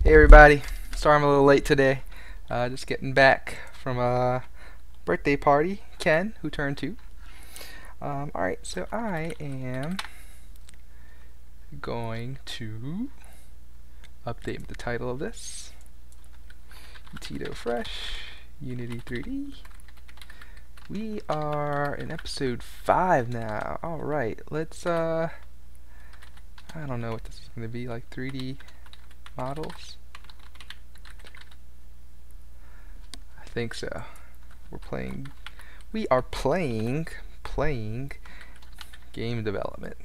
Hey everybody, sorry I'm a little late today. Just getting back from a birthday party. Ken, who turned 2. Alright, so I am going to update the title of this. ETdoFresh, Unity3d. We are in episode 5 now. Alright, let's I don't know what this is going to be, like 3D models? I think so. We are playing game development.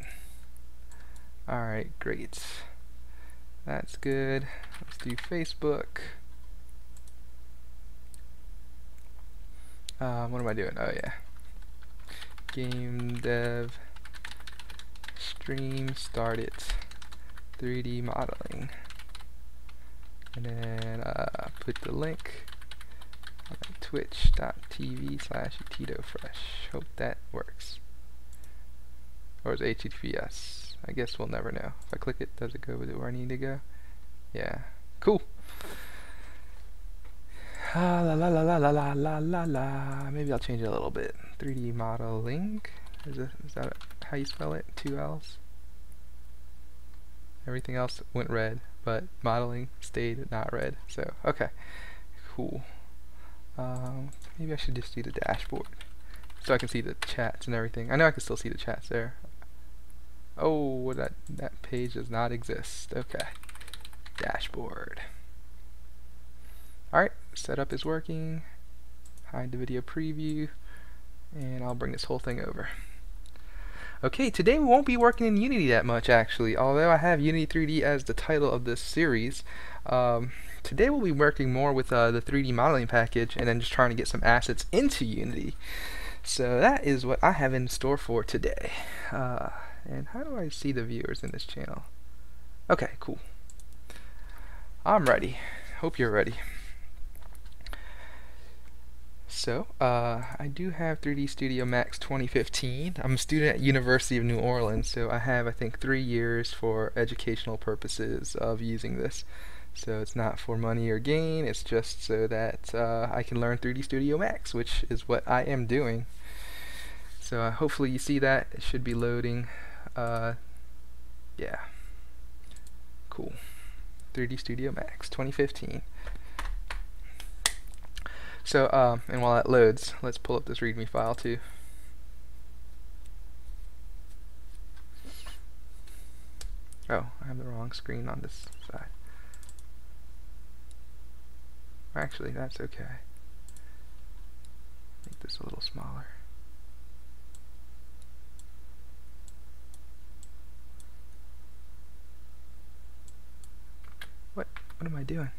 Alright, great. That's good. Let's do Facebook. What am I doing? Oh yeah. Game dev stream started 3D modeling. And then put the link on twitch.tv/ETdoFresh. Hope that works. Or is it HTTPS? I guess we'll never know. If I click it, does it go with it where I need to go? Yeah. Cool. La la la la la la la la la. Maybe I'll change it a little bit. 3D modeling. Is that how you spell it? 2 L's? Everything else went red, but modeling stayed not red. So, okay. Cool. Maybe I should just do the dashboard so I can see the chats and everything. I know I can still see the chats there. Oh, that page does not exist. Okay. Dashboard. Alright, setup is working. Hide the video preview. And I'll bring this whole thing over. Okay, today we won't be working in Unity that much actually, although I have Unity3d as the title of this series. Today we'll be working more with the 3D modeling package and then just trying to get some assets into Unity. So that is what I have in store for today. And how do I see the viewers in this channel? Okay, cool. I'm ready. Hope you're ready. So, I do have 3D Studio Max 2015. I'm a student at University of New Orleans, so I have, I think, 3 years for educational purposes of using this. So it's not for money or gain, it's just so that I can learn 3D Studio Max, which is what I am doing. So hopefully you see that. It should be loading. Yeah. Cool. 3D Studio Max 2015. So, and while that loads, let's pull up this README file too. Oh, I have the wrong screen on this side. Actually, that's okay. Make this a little smaller. What am I doing?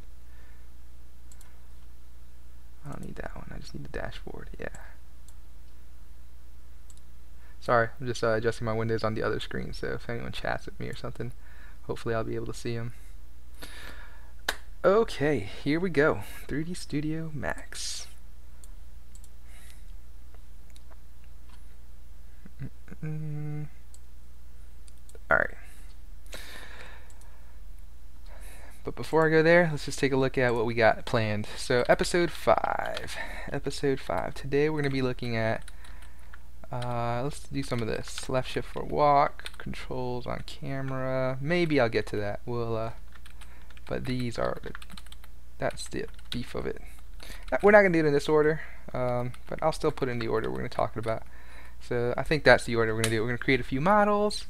I don't need that one. I just need the dashboard. Yeah. Sorry, I'm just adjusting my windows on the other screen, so if anyone chats with me or something, hopefully I'll be able to see them. Okay, here we go. 3D Studio Max. Alright. But before I go there, let's just take a look at what we got planned. So, episode 5. Episode 5. Today we're going to be looking at, let's do some of this. Left shift for walk, controls on camera. Maybe I'll get to that. But these are, that's the beef of it. We're not going to do it in this order, but I'll still put it in the order we're going to talk about. So, I think that's the order we're going to do. We're going to create a few models.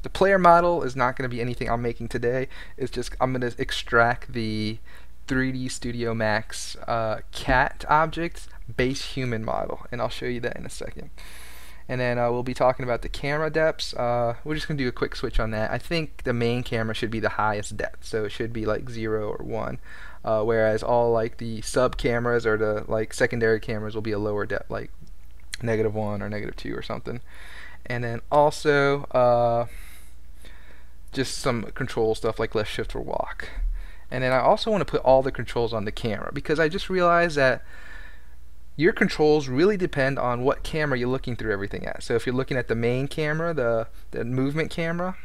The player model is not going to be anything I'm making today. It's just I'm going to extract the 3D Studio Max cat object base human model, and I'll show you that in a second. And then we'll be talking about the camera depths. We're just going to do a quick switch on that. I think the main camera should be the highest depth, so it should be like 0 or 1, whereas all like the sub cameras or the like secondary cameras will be a lower depth, like -1 or -2 or something. And then also just some control stuff like left shift or walk. And then I also want to put all the controls on the camera, because I just realized that your controls really depend on what camera you're looking through everything at. So if you're looking at the main camera, the movement camera,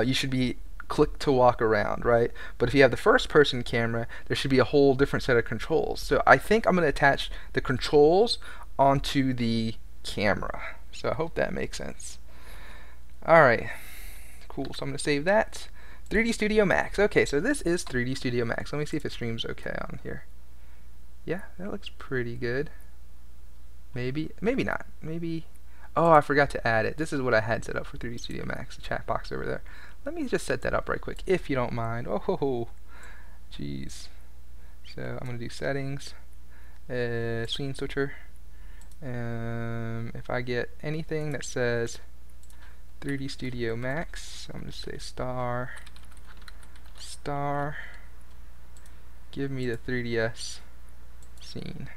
you should be click to walk around, right? But if you have the first person camera, there should be a whole different set of controls. So I think I'm going to attach the controls onto the camera. So I hope that makes sense. Alright, cool. So I'm going to save that. 3D Studio Max. Okay, so this is 3D Studio Max. Let me see if it streams okay on here. Yeah, that looks pretty good. Maybe not. Maybe. Oh, I forgot to add it. This is what I had set up for 3D Studio Max, the chat box over there. Let me just set that up right quick, if you don't mind. Oh, ho, ho. Jeez. So I'm going to do settings, scene switcher. If I get anything that says 3D Studio Max, I'm going to say star, give me the 3DS scene.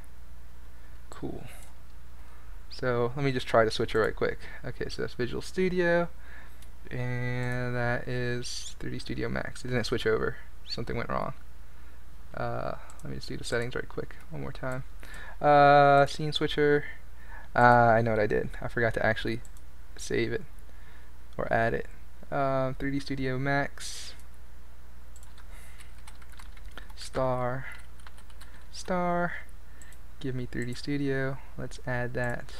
Cool. So let me just try the switcher right quick. Okay, so that's Visual Studio, and that is 3D Studio Max. It didn't switch over. Something went wrong. Let me just do the settings right quick one more time. Scene switcher. I know what I did. I forgot to actually save it or add it. 3D Studio Max. Star. Give me 3D Studio. Let's add that.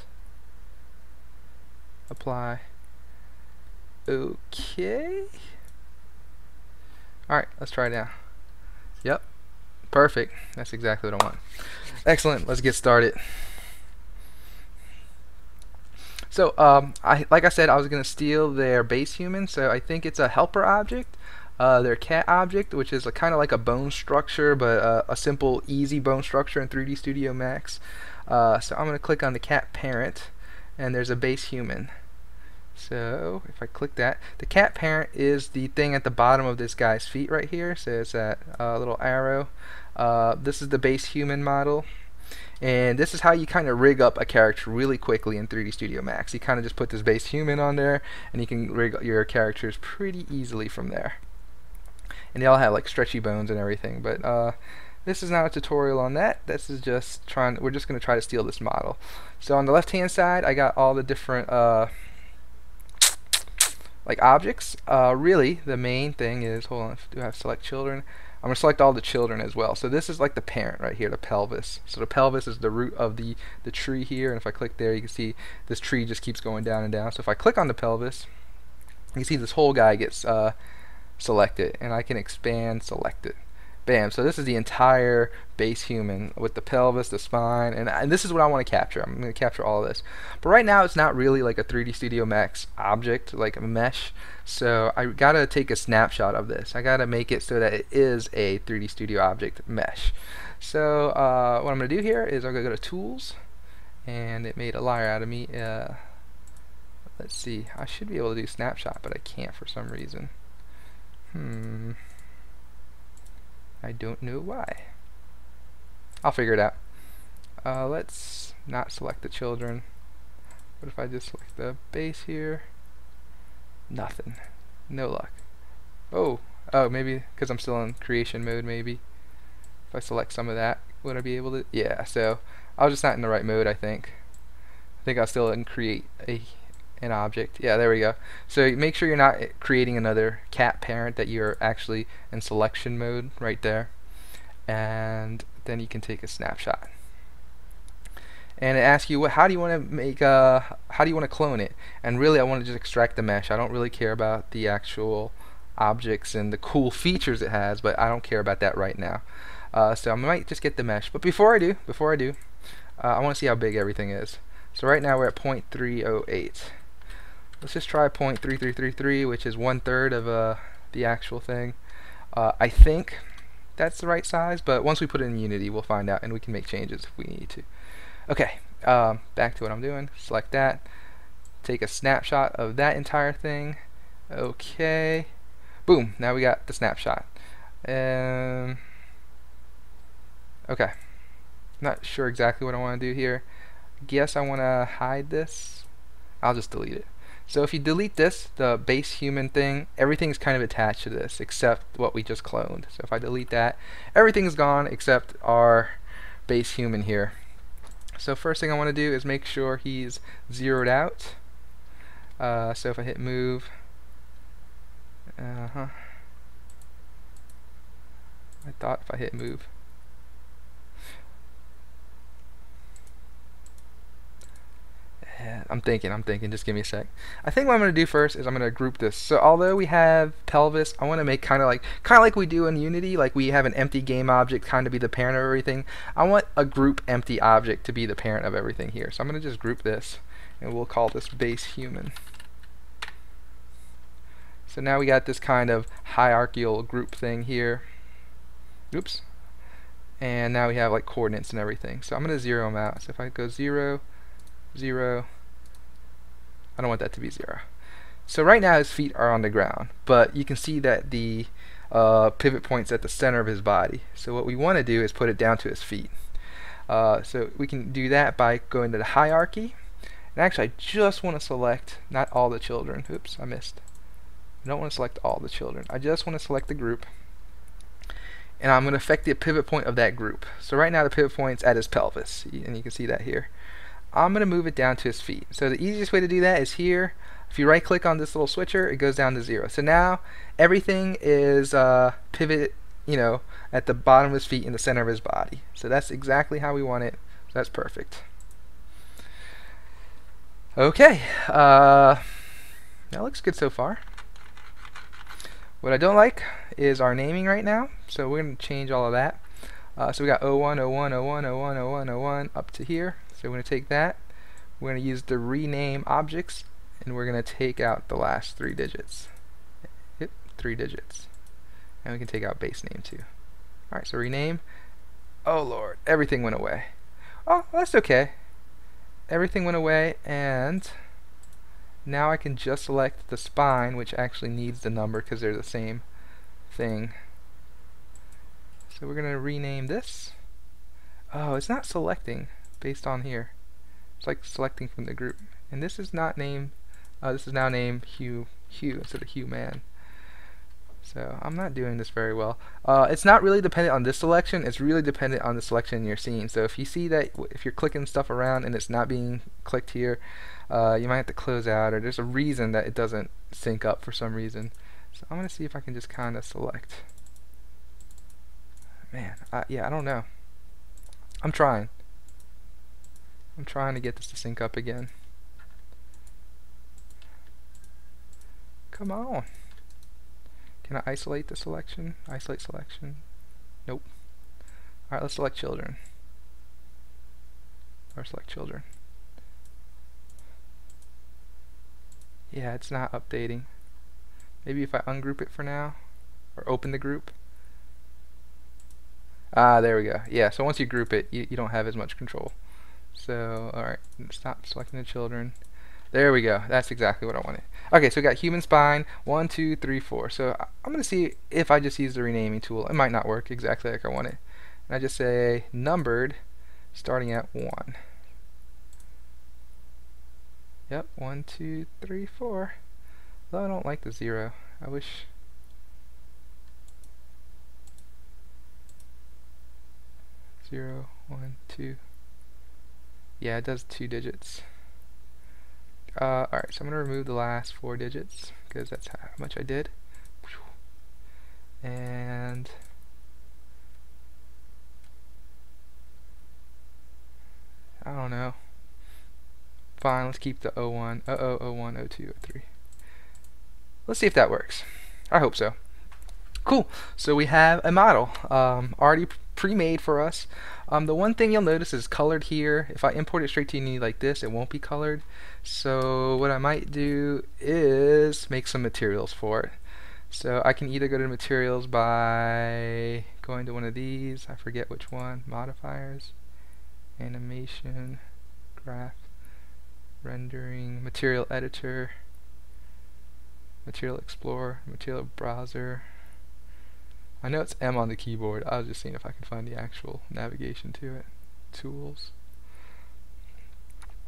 Apply. Okay. Alright, let's try it now. Yep. Perfect. That's exactly what I want. Excellent. Let's get started. So, like I said, I was going to steal their base human, so I think it's a helper object. Their cat object, which is kind of like a bone structure, but a simple, easy bone structure in 3D Studio Max. So I'm going to click on the cat parent, and there's a base human. So if I click that, the cat parent is the thing at the bottom of this guy's feet right here. So it's that little arrow. This is the base human model. And this is how you kind of rig up a character really quickly in 3D Studio Max. You kind of just put this base human on there, and you can rig your characters pretty easily from there. And they all have like stretchy bones and everything, but this is not a tutorial on that. This is just we're just going to try to steal this model. So on the left hand side, I got all the different like objects. Really the main thing is, hold on, do I have select children? I'm going to select all the children as well. So this is like the parent right here, the pelvis. So the pelvis is the root of the tree here, and if I click there, you can see this tree just keeps going down and down. So if I click on the pelvis, you can see this whole guy gets selected, and I can expand select it. Bam. So this is the entire base human with the pelvis, the spine, and this is what I want to capture. I'm going to capture all of this. But right now it's not really like a 3D Studio Max object, like a mesh. So I got to take a snapshot of this. I got to make it so that it is a 3D Studio object mesh. So what I'm going to do here is I'm going to go to Tools, and it made a liar out of me. Let's see. I should be able to do snapshot, but I can't for some reason. I don't know why. I'll figure it out. Let's not select the children. What if I just select the base here? Nothing. No luck. Oh, maybe because I'm still in creation mode, maybe. If I select some of that, would I be able to? Yeah, so I was just not in the right mode, I think. I think I was still in create an object. Yeah, there we go. So make sure you're not creating another cat parent, that you're actually in selection mode right there, and then you can take a snapshot. And it asks you, how do you want to make how do you want to clone it? And really I want to just extract the mesh. I don't really care about the actual objects and the cool features it has, but I don't care about that right now. So I might just get the mesh. But before I do, I want to see how big everything is. So right now we're at 0.308. Let's just try 0.3333, which is 1/3 of the actual thing. I think that's the right size, but once we put it in Unity, we'll find out, and we can make changes if we need to. Okay, back to what I'm doing. Select that. Take a snapshot of that entire thing. Okay. Boom. Now we got the snapshot. Okay. Not sure exactly what I want to do here. Guess I want to hide this. I'll just delete it. So if you delete this, the base human thing, everything's kind of attached to this except what we just cloned. So if I delete that, everything's gone except our base human here. So first thing I want to do is make sure he's zeroed out. So if I hit move, thought if I hit move. I'm thinking, just give me a sec. I think what I'm going to do first is I'm going to group this. So although we have pelvis, I want to make kind of like we do in Unity, like we have an empty game object kind of be the parent of everything. I want a group empty object to be the parent of everything here. So I'm going to just group this, and we'll call this base human. So now we got this kind of hierarchical group thing here. Oops. And now we have like coordinates and everything. So I'm going to zero them out. So if I go 0, 0, I don't want that to be 0. So right now his feet are on the ground, but you can see that the pivot point's at the center of his body. So what we want to do is put it down to his feet. So we can do that by going to the hierarchy. And actually I just want to select not all the children. Oops, I missed. I don't want to select all the children. I just want to select the group. And I'm going to affect the pivot point of that group. So right now the pivot point's at his pelvis, and you can see that here. I'm going to move it down to his feet. So the easiest way to do that is here. If you right click on this little switcher, it goes down to 0. So now everything is pivot, at the bottom of his feet in the center of his body. So that's exactly how we want it. So that's perfect. Okay, that looks good so far. What I don't like is our naming right now. So we're going to change all of that. So we got 01, 01, 01, 01, 01, 01 up to here. So we're going to take that, we're going to use the rename objects, and we're going to take out the last 3 digits. Yep, 3 digits. And we can take out base name too. Alright, so rename. Oh lord, everything went away. Oh, that's okay. Everything went away, and now I can just select the spine, which actually needs the number because they're the same thing. So we're going to rename this. Oh, it's not selecting based on here. It's like selecting from the group. And this is not name, this is now named Hugh instead of Hugh Man. So I'm not doing this very well. It's not really dependent on this selection, it's really dependent on the selection you're seeing. So if you see that, if you're clicking stuff around and it's not being clicked here, you might have to close out, or there's a reason that it doesn't sync up for some reason. So I'm going to see if I can just kind of select. Man, yeah, I don't know. I'm trying to get this to sync up again. Come on. Can I isolate the selection? Isolate selection. Nope. Alright, let's select children. Or select children. Yeah, it's not updating. Maybe if I ungroup it for now, or open the group. Ah, there we go. Yeah, so once you group it, you don't have as much control. So, alright, stop selecting the children. There we go. That's exactly what I wanted. Okay, so we got human spine, 1, 2, 3, 4. So I'm going to see if I just use the renaming tool. It might not work exactly like I want it. And I just say numbered, starting at 1. Yep, 1, 2, 3, 4. Though I don't like the 0. I wish. 0, 1, 2. Yeah, it does 2 digits. Alright, so I'm going to remove the last 4 digits because that's how much I did. And I don't know. Fine, let's keep the 01, 01, 02, 03. Let's see if that works. I hope so. Cool. So we have a model already pre-made for us. The one thing you'll notice is colored here. If I import it straight to Unity like this, it won't be colored. So what I might do is make some materials for it. So I can either go to materials by going to one of these, I forget which one, modifiers, animation, graph, rendering, material editor, material explorer, material browser. I know it's M on the keyboard. I was just seeing if I can find the actual navigation to it. Tools.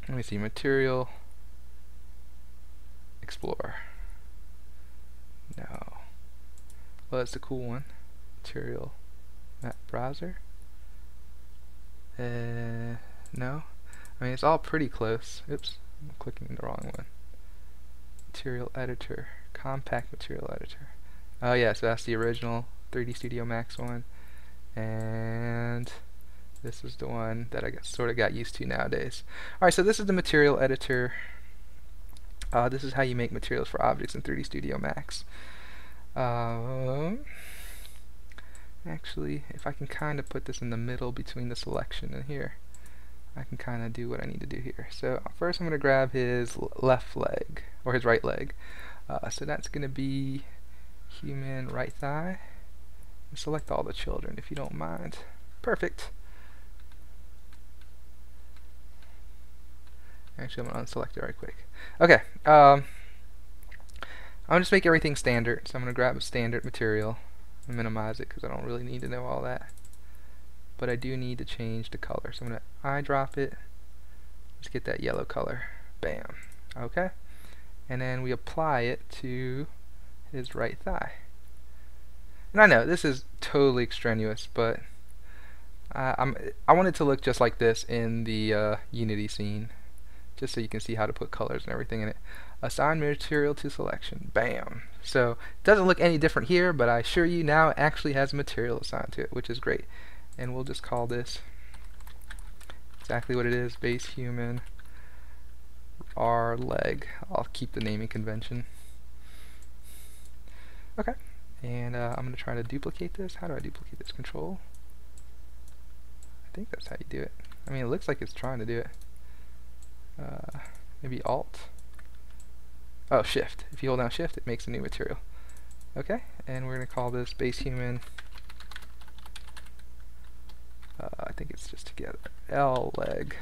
Let me see. Material Explorer. No. Well, that's the cool one. Material Map Browser. No. I mean, it's all pretty close. Oops. I'm clicking the wrong one. Material Editor. Compact Material Editor. Oh, yeah, so that's the original 3D Studio Max one. and this is the one that I sort of got used to nowadays. Alright, so this is the material editor. This is how you make materials for objects in 3D Studio Max. Actually, if I can kind of put this in the middle between the selection and here, I can kind of do what I need to do here. So first I'm going to grab his left leg, or his right leg. So that's going to be human right thigh. And select all the children if you don't mind. Perfect. Actually, I'm going to unselect it right quick. Okay, I'm going to just make everything standard. So I'm going to grab a standard material and minimize it because I don't really need to know all that. But I do need to change the color. So I'm going to eyedrop it. Let's get that yellow color. Bam. Okay. And then we apply it to his right thigh. And I know this is totally extraneous, but I want it to look just like this in the Unity scene, just so you can see how to put colors and everything in it. Assign material to selection. Bam. So it doesn't look any different here, but I assure you now it actually has material assigned to it, which is great. And we'll just call this exactly what it is, base human R leg. I'll keep the naming convention. Okay, and I'm going to try to duplicate this. How do I duplicate this? Control? I think that's how you do it. I mean, it looks like it's trying to do it. Maybe Alt? Oh, Shift. If you hold down Shift, it makes a new material. Okay, and we're going to call this base human. I think it's just together. L leg.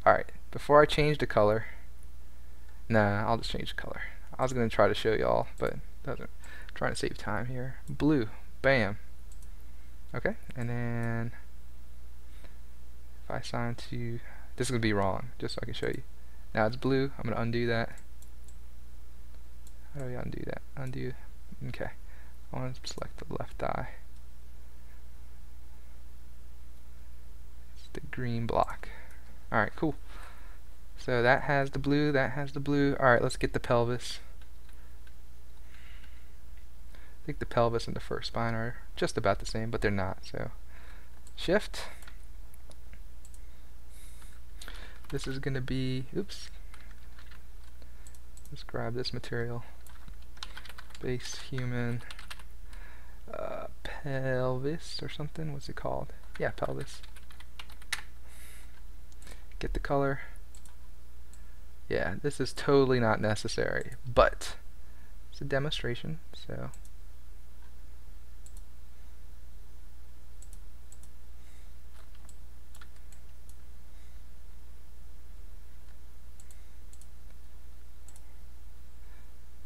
Alright, before I change the color, nah, I'll just change the color. I was going to try to show y'all, but it doesn't. I'm trying to save time here. Blue. Bam. Okay, and then if I assign to, this is going to be wrong, just so I can show you. Now it's blue. I'm going to undo that. How do we undo that? Undo. Okay. I want to select the left eye. It's the green block. Alright, cool. So that has the blue, that has the blue. Alright, let's get the pelvis. I think the pelvis and the first spine are just about the same, but they're not. So Shift. This is going to be, oops. Let's grab this material. Base human pelvis or something. What's it called? Yeah, pelvis. Get the color. Yeah, this is totally not necessary, but it's a demonstration, so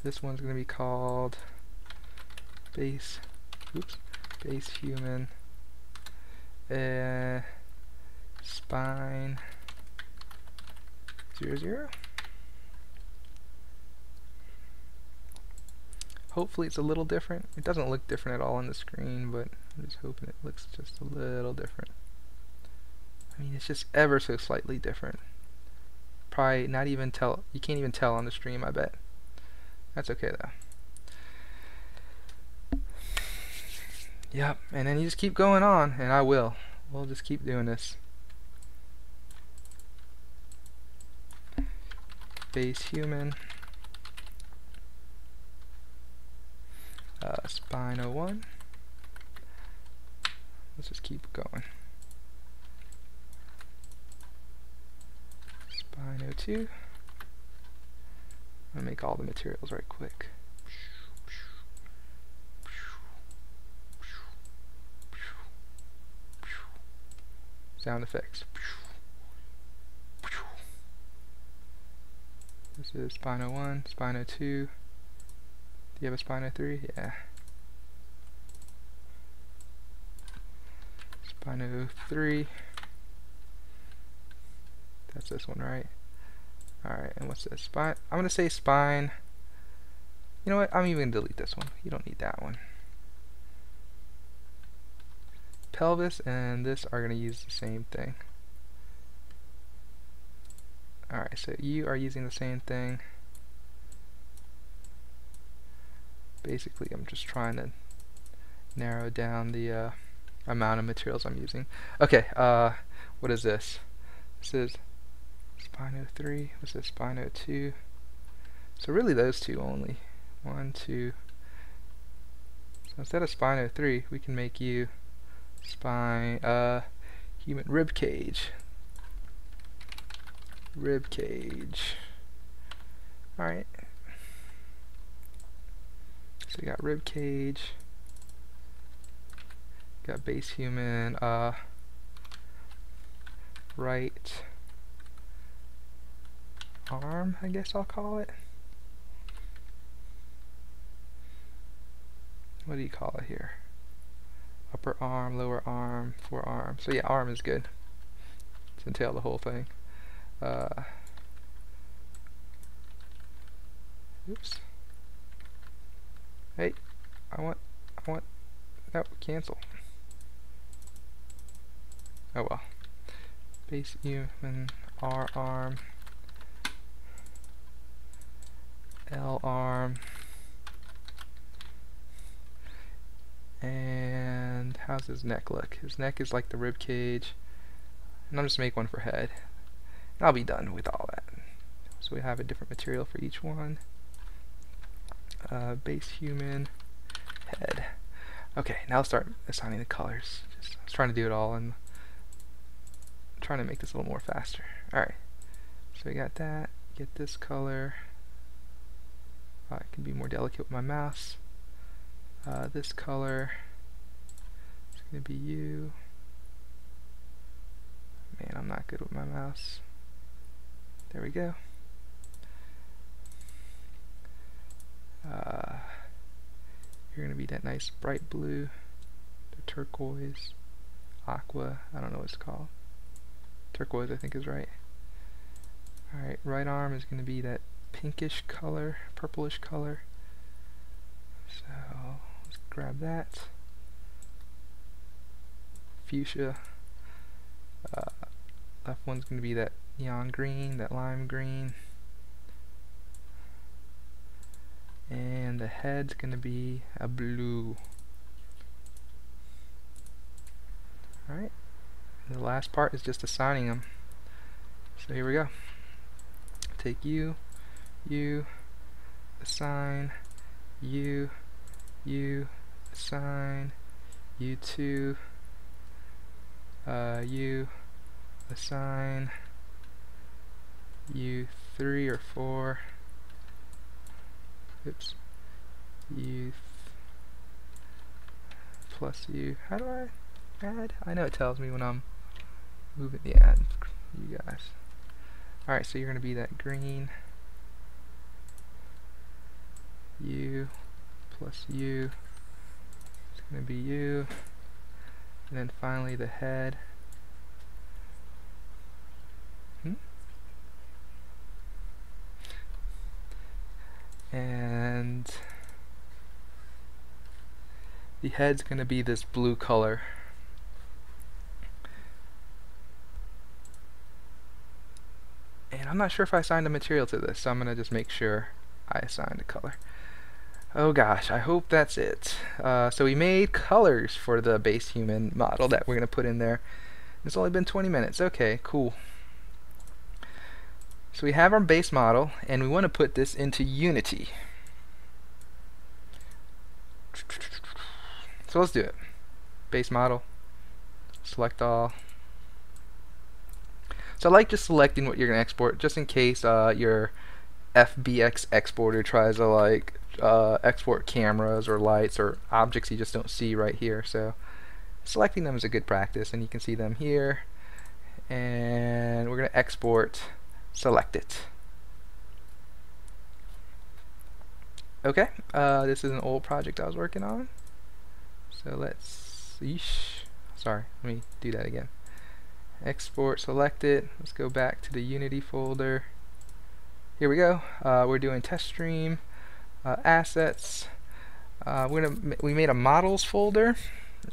this one's going to be called base human spine 00. Hopefully it's a little different. It doesn't look different at all on the screen, but I'm just hoping it looks just a little different. I mean, it's just ever so slightly different. Probably not even tell, you can't even tell on the stream, I bet. That's okay though. Yep, and then you just keep going on, and I will. We'll just keep doing this. Base human. Spine 01. Let's just keep going. Spine 02. I'm going to make all the materials right quick. Sound effects. This is spine 01, spine 02. Do you have a spine 03? Yeah. Spine 03. That's this one, right? Alright, and what's this? Spine. I'm going to say spine. You know what? I'm even going to delete this one. You don't need that one. Pelvis and this are going to use the same thing. Alright, so you are using the same thing. Basically, I'm just trying to narrow down the amount of materials I'm using. Okay, what is this? This is spine 03. What's this? Spine 02. So really those two only. 1, 2. So instead of spine 03, we can make you spine human rib cage. Rib cage. Alright. So we got rib cage. Got base human right arm, I guess I'll call it. What do you call it here? Upper arm, lower arm, forearm. So yeah, arm is good to entail the whole thing. Oops. Hey, I want, no, cancel. Oh well. Base human, R arm, L arm, and how's his neck look? His neck is like the rib cage, and I'm just make one for head. And I'll be done with all that. So we have a different material for each one. Base human, head. Okay, now let's start assigning the colors. I was trying to do it all and trying to make this a little more faster. Alright, so we got that. Get this color. I can be more delicate with my mouse. This color is going to be you. Man, I'm not good with my mouse. There we go. You're going to be that nice bright blue, the turquoise, aqua, I don't know what it's called. Turquoise I think is right. Alright, right arm is going to be that pinkish color, purplish color. So let's grab that. Fuchsia. Left one's going to be that neon green, that lime green. And the head's going to be a blue. Alright. The last part is just assigning them. So here we go. Take you, assign, you, assign, U2, you, assign, U3 or 4, oops, U plus U. How do I add? I know it tells me when I'm moving the add, you guys. Alright, so you're going to be that green, U plus U, it's going to be you, and then finally the head. And the head's going to be this blue color. And I'm not sure if I assigned a material to this, so I'm going to just make sure I assigned a color. Oh gosh, I hope that's it. So we made colors for the base human model that we're going to put in there. It's only been 20 minutes. Okay, cool. So we have our base model, and we want to put this into Unity. So let's do it. Base model, select all. So I like just selecting what you're going to export, just in case your FBX exporter tries to like export cameras or lights or objects you just don't see right here. So selecting them is a good practice, and you can see them here. And we're going to export. Select it. Okay, this is an old project I was working on. So let's, sorry, let me do that again. Export, select it. Let's go back to the Unity folder. Here we go. We're doing test stream, assets. We made a models folder.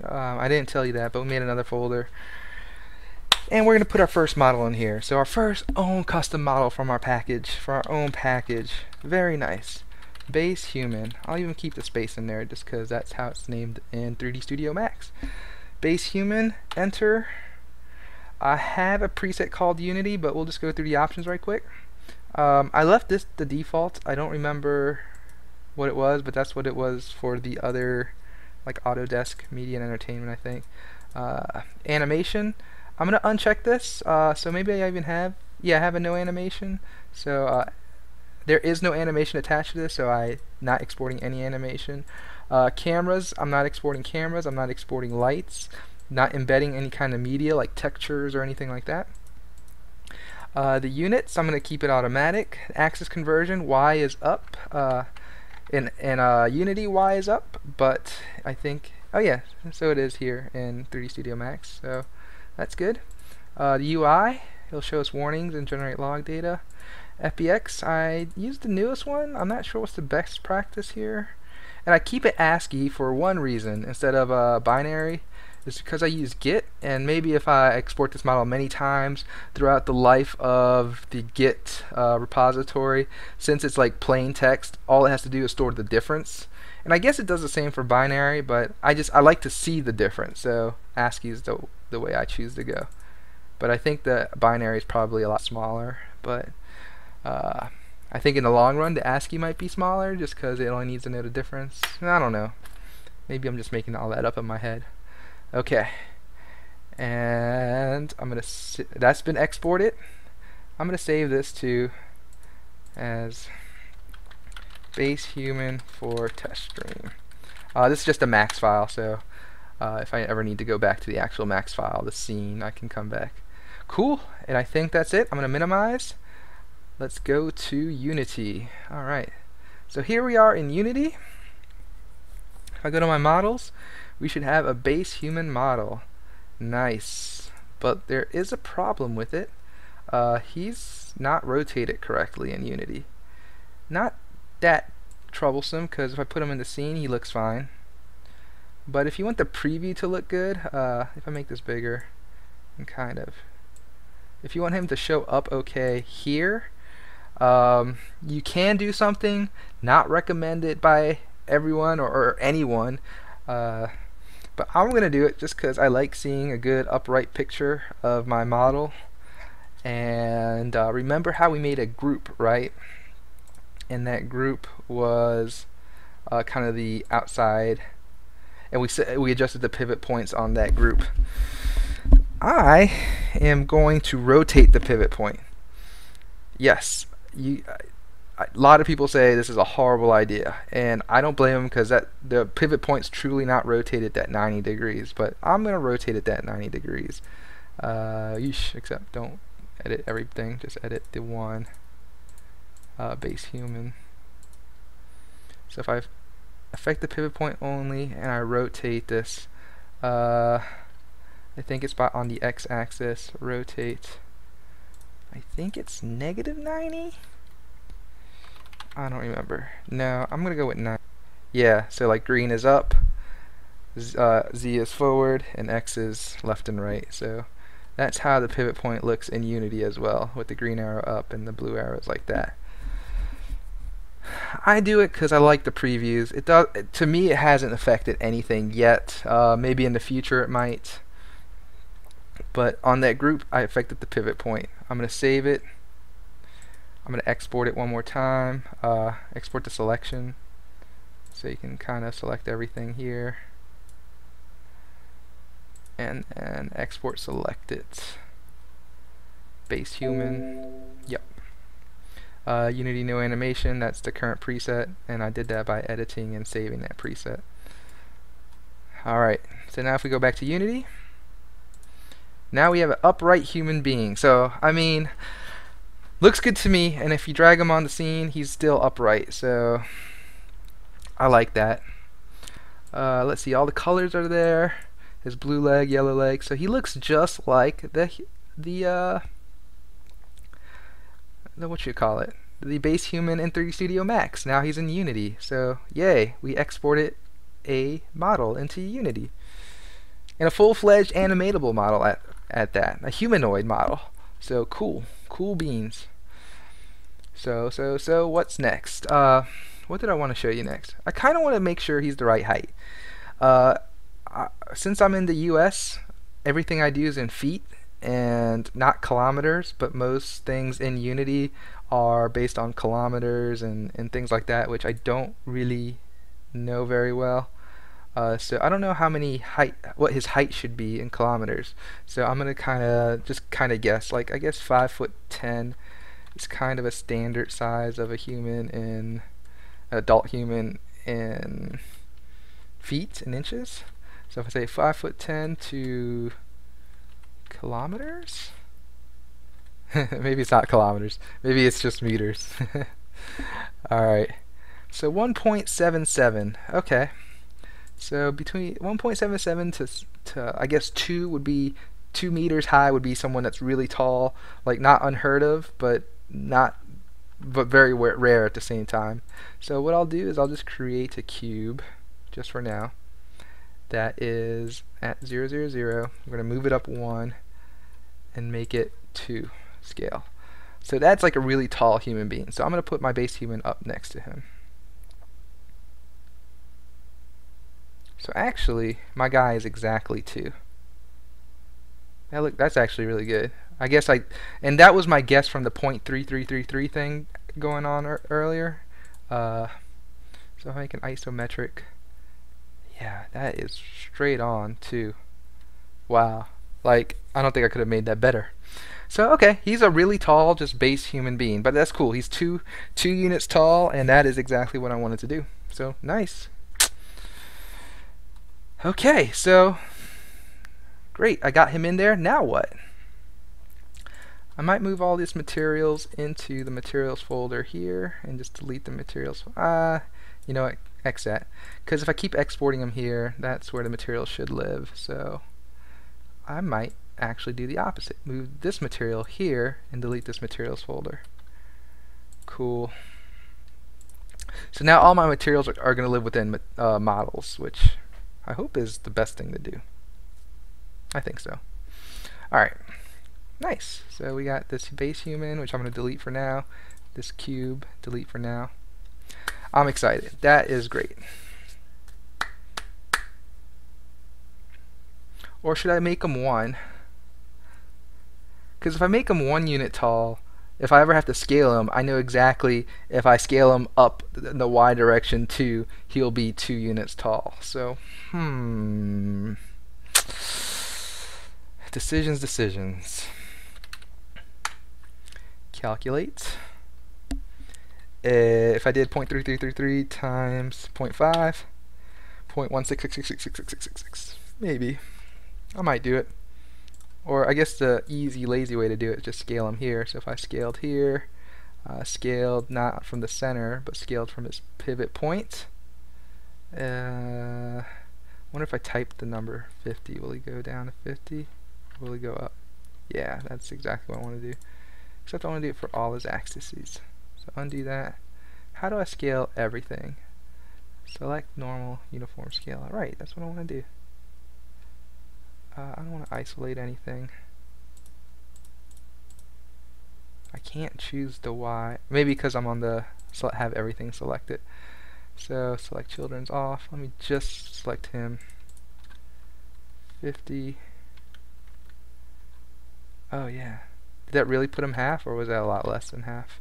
I didn't tell you that, but we made another folder. And we're going to put our first model in here. So our first own custom model from our package, for our own package. Very nice. Base human. I'll even keep the space in there just because that's how it's named in 3D Studio Max. Base human, enter. I have a preset called Unity, but we'll just go through the options right quick. I left this the default. I don't remember what it was, but that's what it was for the other, like Autodesk Media and Entertainment, I think. Animation. I'm gonna uncheck this. So maybe I even have, yeah, I have a no animation. So there is no animation attached to this, so I'm not exporting any animation. Cameras. I'm not exporting cameras. I'm not exporting lights. Not embedding any kind of media like textures or anything like that. The units, I'm going to keep it automatic. Axis conversion, Y is up. In Unity, Y is up, but I think, oh yeah, so it is here in 3D Studio Max, so that's good. The UI, it'll show us warnings and generate log data. FBX, I used the newest one. I'm not sure what's the best practice here. And I keep it ASCII for one reason instead of binary. It's because I use Git, and maybe if I export this model many times throughout the life of the Git repository, since it's like plain text, all it has to do is store the difference. And I guess it does the same for binary, but I like to see the difference, so ASCII is the way I choose to go. But I think the binary is probably a lot smaller, but I think in the long run the ASCII might be smaller just because it only needs to know the difference. I don't know. Maybe I'm just making all that up in my head. Okay, and I'm gonna that's been exported. I'm gonna save this to as base human for test stream. This is just a max file, so if I ever need to go back to the actual max file, the scene, I can come back. Cool, and I think that's it. I'm gonna minimize. Let's go to Unity. Alright, so here we are in Unity. If I go to my models, we should have a base human model. Nice. But there is a problem with it. He's not rotated correctly in Unity. Not that troublesome, because if I put him in the scene, he looks fine. But if you want the preview to look good, if I make this bigger, and kind of, if you want him to show up okay here, you can do something, not recommended by everyone or anyone, but I'm going to do it just because I like seeing a good upright picture of my model. And remember how we made a group, right? And that group was kind of the outside, and we adjusted the pivot points on that group. I am going to rotate the pivot point. Yes, a lot of people say this is a horrible idea, and I don't blame them because the pivot point's truly not rotated at 90 degrees, but I'm going to rotate it at 90 degrees. Except don't edit everything, just edit the one base human. So if I affect the pivot point only and I rotate this, I think it's on the x-axis, rotate, I think it's -90? I don't remember. No, I'm gonna go with 9. Yeah, so like green is up, Z is forward, and X is left and right. So that's how the pivot point looks in Unity as well, with the green arrow up and the blue arrows like that. I do it because I like the previews. It does. To me, it hasn't affected anything yet. Maybe in the future it might. But on that group, I affected the pivot point. I'm gonna save it. I'm going to export it one more time, export the selection, so you can kind of select everything here, and export selected. Base human, yep. Unity no animation, that's the current preset, and I did that by editing and saving that preset. Alright, so now if we go back to Unity, now we have an upright human being. So, I mean, looks good to me, and if you drag him on the scene, he's still upright, so I like that. Let's see, all the colors are there. His blue leg, yellow leg, so he looks just like the what you call it, the base human in 3D Studio Max. Now he's in Unity, so yay, we exported a model into Unity, and a full-fledged animatable model at that, a humanoid model. So cool beans. So what's next? what did I want to show you next? I kind of want to make sure he's the right height. Uh, since I'm in the US, everything I do is in feet and not kilometers, but most things in Unity are based on kilometers and things like that, which I don't really know very well. So I don't know what his height should be in kilometers. So I'm gonna just kind of guess. Like, I guess 5'10" is kind of a standard size of a human in adult human in feet and inches. So if I say 5'10" to kilometers, maybe it's not kilometers. Maybe it's just meters. All right. So 1.77. Okay. So between 1.77 to I guess 2 would be 2 meters high would be someone that's really tall, like not unheard of, but very rare at the same time. So what I'll do is I'll just create a cube just for now that is at 0, 0, 0. We're going to move it up 1 and make it 2 scale. So that's like a really tall human being. So I'm going to put my base human up next to him. So actually, my guy is exactly 2. Now look, that's actually really good. I guess and that was my guess from the 0.3333 thing going on earlier. So if I make an isometric, yeah, that is straight on too. Wow, like I don't think I could have made that better. So okay, he's a really tall, just base human being, but that's cool. He's two units tall, and that is exactly what I wanted to do. So nice. Okay, so great, I got him in there. Now what? I might move all these materials into the materials folder here and just delete the materials. You know what? X that. Because if I keep exporting them here, that's where the materials should live. So I might actually do the opposite. Move this material here and delete this materials folder. Cool. So now all my materials are going to live within models, which I hope is the best thing to do. I think so. Alright. Nice. So we got this base human, which I'm going to delete for now. This cube, delete for now. I'm excited. That is great. Or should I make them 1? Because if I make them 1 unit tall, if I ever have to scale him, I know exactly if I scale him up in the Y direction 2, he'll be 2 units tall. So, decisions. Calculate. If I did 0.3333 times 0.5, 0.166666666, maybe. I might do it. Or I guess the easy, lazy way to do it is just scale them here. So if I scaled here, scaled not from the center, but scaled from its pivot point. Wonder if I type the number 50, will he go down to 50? Or will he go up? Yeah, that's exactly what I want to do. Except I want to do it for all his axes. So undo that. How do I scale everything? Select normal, uniform scale. Alright, that's what I want to do. I don't want to isolate anything. I can't choose the Y. Maybe because I'm on the have everything selected. So select children's off. Let me just select him. 50. Oh yeah. Did that really put him half, or was that a lot less than half?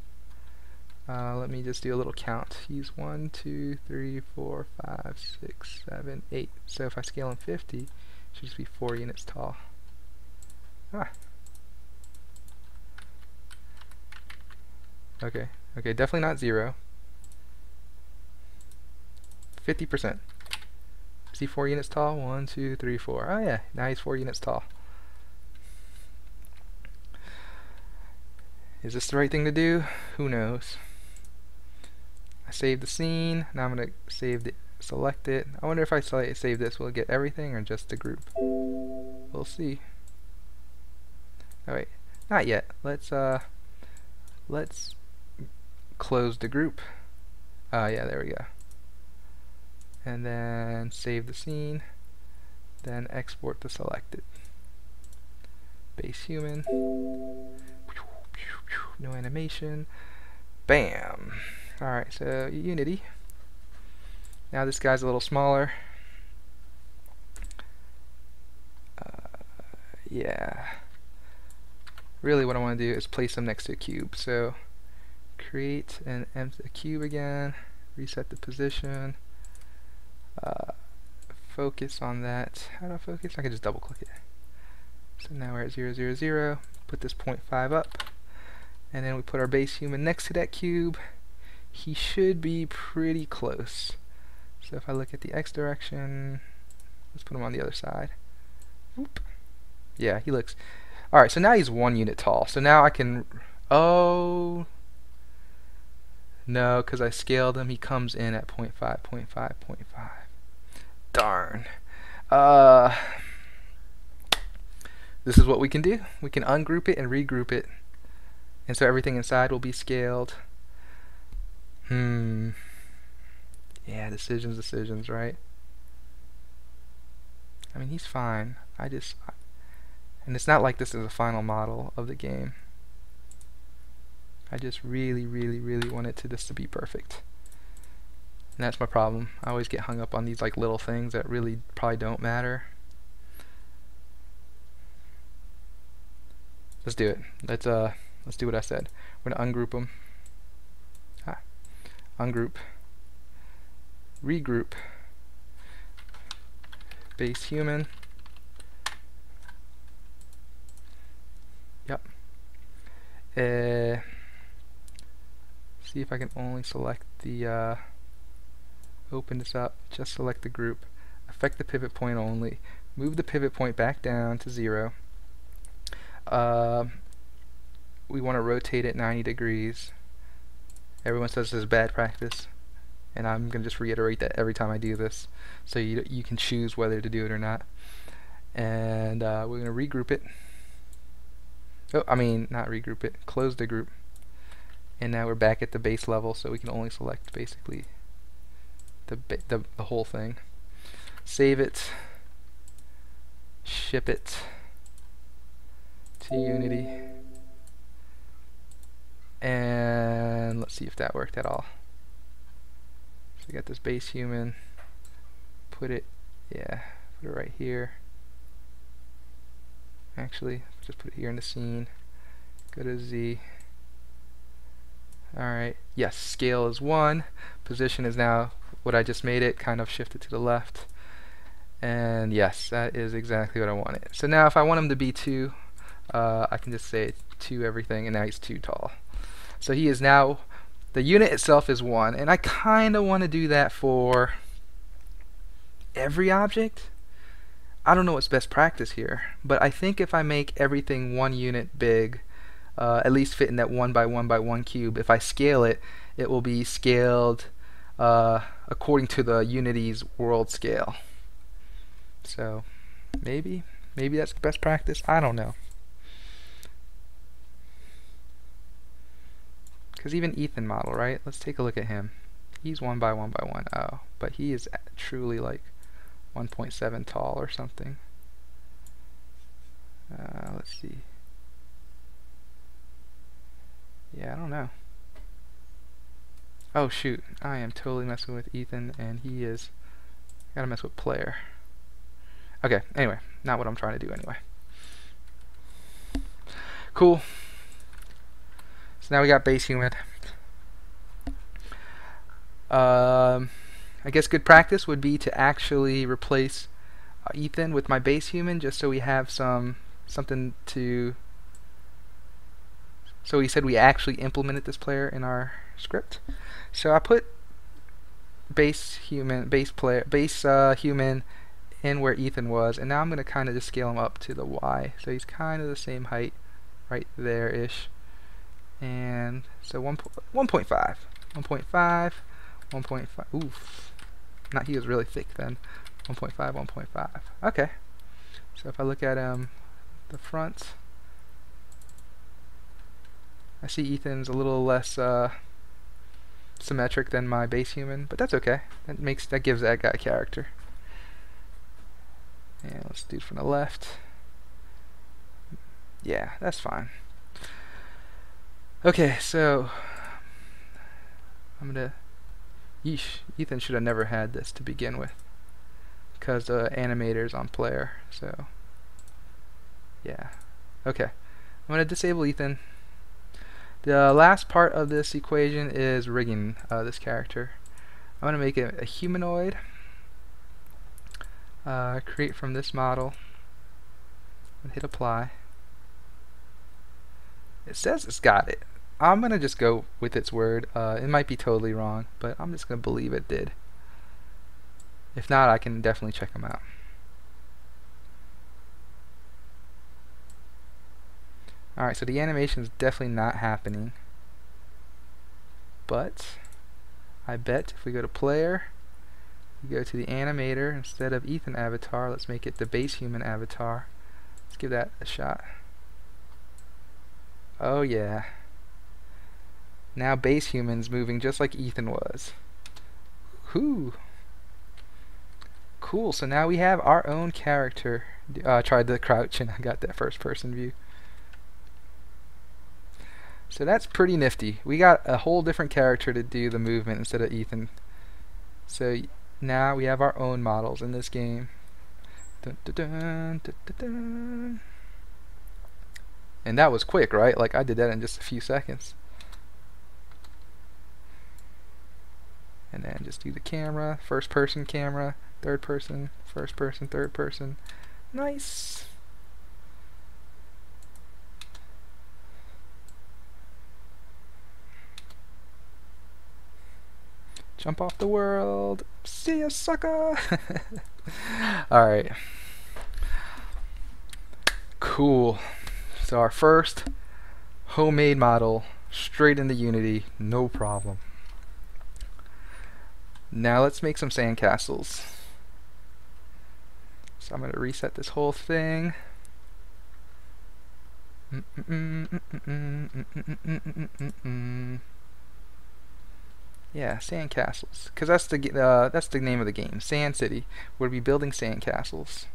Let me just do a little count. He's 1, 2, 3, 4, 5, 6, 7, 8. So if I scale him 50, it should just be 4 units tall. Okay, definitely not 0. 50%. Is he 4 units tall? 1, 2, 3, 4. Oh yeah, now he's 4 units tall. Is this the right thing to do? Who knows? I saved the scene. Now I'm going to select it. I wonder if I save this, will it get everything or just the group? We'll see. Oh wait, not yet. Let's close the group. Yeah, there we go. And then save the scene. Then export the selected. Base human. No animation. Bam. Alright, so Unity. Now this guy's a little smaller. Yeah. Really what I want to do is place him next to a cube. So create a cube again, reset the position, focus on that. How do I focus? I can just double click it. So now we're at 0, 0, 0. Put this 0.5 up, and then we put our base human next to that cube. He should be pretty close. So if I look at the X direction, let's put him on the other side. Oop. Yeah, he looks... Alright, so now he's 1 unit tall. So now I can... Oh... No, because I scaled him. He comes in at 0.5, 0.5, 0.5. Darn. This is what we can do. We can ungroup it and regroup it. And so everything inside will be scaled. Yeah, decisions, right? I mean, he's fine. And it's not like this is a final model of the game. I just really wanted this to be perfect. And that's my problem. I always get hung up on these like little things that really probably don't matter. Let's do it. Let's do what I said. We're gonna ungroup them. Ungroup. Regroup. Base human. Yep. See if I can only select the open this up, just select the group, affect the pivot point only, move the pivot point back down to 0. We want to rotate it 90 degrees. Everyone says this is bad practice, and I'm going to just reiterate that every time I do this, so you can choose whether to do it or not. And we're going to regroup it. Oh, I mean, not regroup it, close the group. And now we're back at the base level, so we can only select basically the whole thing. Save it, ship it to Unity, and let's see if that worked at all. So we got this base human, put it right here. Actually, just put it here in the scene. Go to Z. Alright, yes, scale is 1. Position is now what I just made it, kind of shifted to the left. And yes, that is exactly what I wanted. So now if I want him to be 2, I can just say 2 everything, and now he's 2 tall. So he is now, the unit itself is 1, and I kind of want to do that for every object. I don't know what's best practice here, but I think if I make everything 1 unit big, at least fit in that 1 by 1 by 1 cube, if I scale it, it will be scaled according to the Unity's world scale. So maybe that's best practice. I don't know. Because even Ethan model, right? Let's take a look at him. He's 1 by 1 by 1. Oh, but he is truly like 1.7 tall or something. Let's see. Yeah, I don't know. Oh shoot, I am totally messing with Ethan, and he is... Gotta mess with player. Okay, anyway, not what I'm trying to do anyway. Cool. So now we got base human. I guess good practice would be to actually replace Ethan with my base human, just so we have something to... So he said we actually implemented this player in our script. So I put base human in where Ethan was, and now I'm going to kind of just scale him up to the Y. So he's kind of the same height right there-ish. And so 1.5. 1.5. Oof. Not, he was really thick then. 1.5, 1.5. Okay. So if I look at the front, I see Ethan's a little less symmetric than my base human, but that's okay. That gives that guy character. And let's do it from the left. Yeah, that's fine. Okay, so I'm gonna Yeesh, Ethan should have never had this to begin with, because the animator's on player, so yeah. Okay, I'm going to disable Ethan. The last part of this equation is rigging this character. I'm going to make it a humanoid, create from this model, and hit apply. It says it's got it. I'm going to just go with its word. It might be totally wrong, but I'm just going to believe it did. If not, I can definitely check them out. Alright, so the animation is definitely not happening. But I bet if we go to player, we go to the animator, instead of Ethan avatar, let's make it the base human avatar. Let's give that a shot. Oh yeah. Now base human's moving just like Ethan was. Whoo! Cool, so now we have our own character. Tried to crouch and I got that first person view. So that's pretty nifty. We got a whole different character to do the movement instead of Ethan. So now we have our own models in this game. Dun, dun, dun, dun, dun, dun. And that was quick, right? Like I did that in just a few seconds. And then just do the camera, first person camera, third person, first person, third person. Nice. Jump off the world. See ya, sucker. Alright. Cool. So our first homemade model straight into Unity, no problem. Now let's make some sandcastles. So I'm going to reset this whole thing. Yeah, sandcastles, because that's the name of the game, Sand City. We'll be building sandcastles.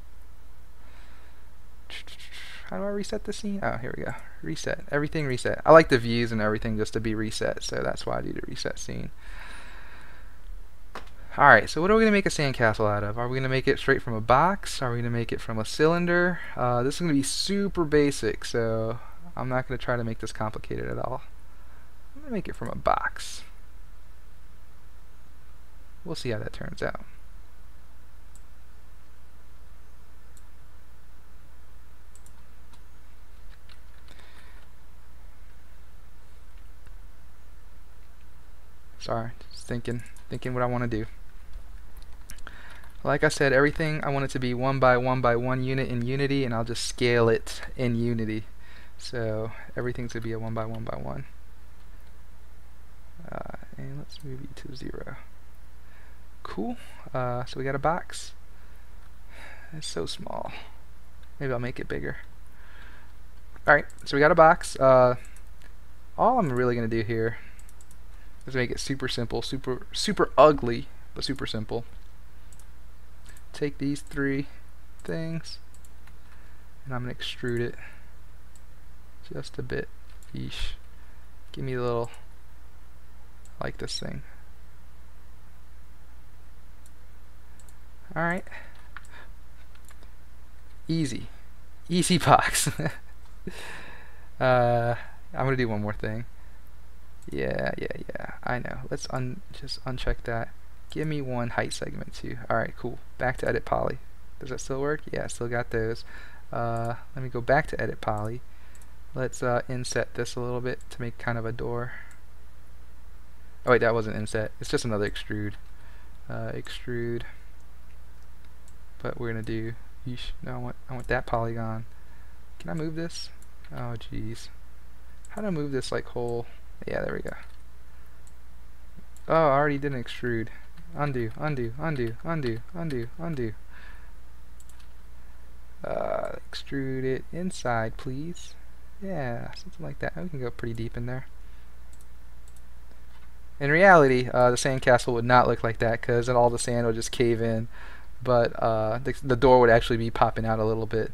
How do I reset the scene? Oh, here we go. Reset. Everything reset. I like the views and everything just to be reset, so that's why I do the reset scene. Alright, so what are we going to make a sandcastle out of? Are we going to make it straight from a box? Are we going to make it from a cylinder? This is going to be super basic, so I'm not going to try to make this complicated at all. I'm going to make it from a box. We'll see how that turns out. Sorry, just thinking what I want to do. Like I said, everything I want it to be 1 by 1 by 1 unit in Unity, and I'll just scale it in Unity. So everything's going to be a 1 by 1 by 1. And let's move you to 0. Cool. So we got a box. It's so small. Maybe I'll make it bigger. Alright, so we got a box. All I'm really going to do here is make it super simple, super ugly, but super simple. Take these 3 things, and I'm going to extrude it just a bit. Yeesh. Give me a little, I like this thing. Alright. Easy box. I'm gonna do one more thing. Yeah, I know. Let's just uncheck that. Give me one height segment too. Alright, cool. Back to edit poly. Does that still work? Yeah, still got those. Let me go back to edit poly. Let's inset this a little bit to make kind of a door. Oh wait, that wasn't inset. It's just another extrude. Extrude. But we're gonna do. Yeesh, no, I want that polygon. Can I move this? Oh jeez. How do I move this like whole? Yeah, there we go. Oh, I already did an extrude. Undo, undo, undo, undo, undo, undo. Extrude it inside, please. Yeah, something like that. We can go pretty deep in there. In reality, the sandcastle would not look like that because then all the sand would just cave in. But the door would actually be popping out a little bit.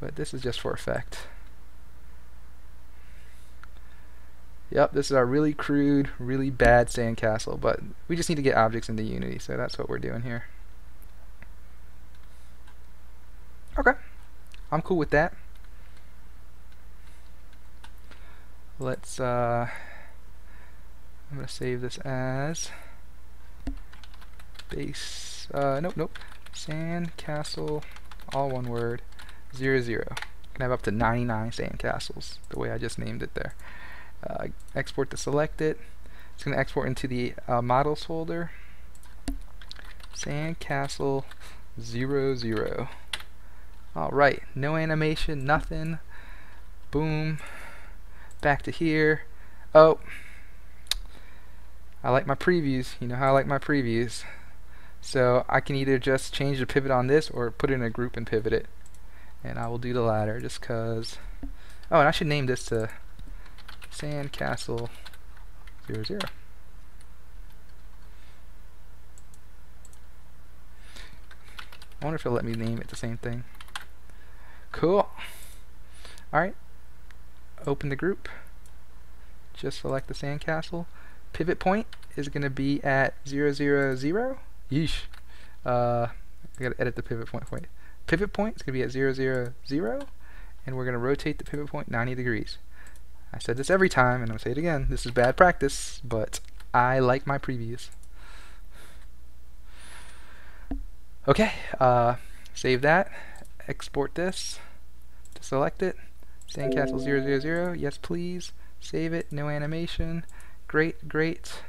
But this is just for effect. Yep, this is our really crude, really bad sandcastle, but we just need to get objects into Unity, so that's what we're doing here. Okay, I'm cool with that. Let's, I'm going to save this as base, nope, sandcastle, all one word, 00. You can have up to 99 sandcastles, the way I just named it there. Export to select it. It's going to export into the models folder. Sandcastle 00. Alright, no animation, nothing. Boom. Back to here. Oh, I like my previews. You know how I like my previews. So I can either just change the pivot on this or put it in a group and pivot it. And I will do the latter just because. Oh, and I should name this to Sandcastle 00. I wonder if it'll let me name it the same thing. Cool. Alright. Open the group. Just select the sandcastle. Pivot point is going to be at 000. Yeesh. I gotta edit the pivot point. Pivot point is going to be at 000, and we're going to rotate the pivot point 90 degrees. I said this every time, and I'm going to say it again. This is bad practice, but I like my previews. Okay, save that. Export this to select it. Sandcastle 000. Yes, please. Save it. No animation. Great, great.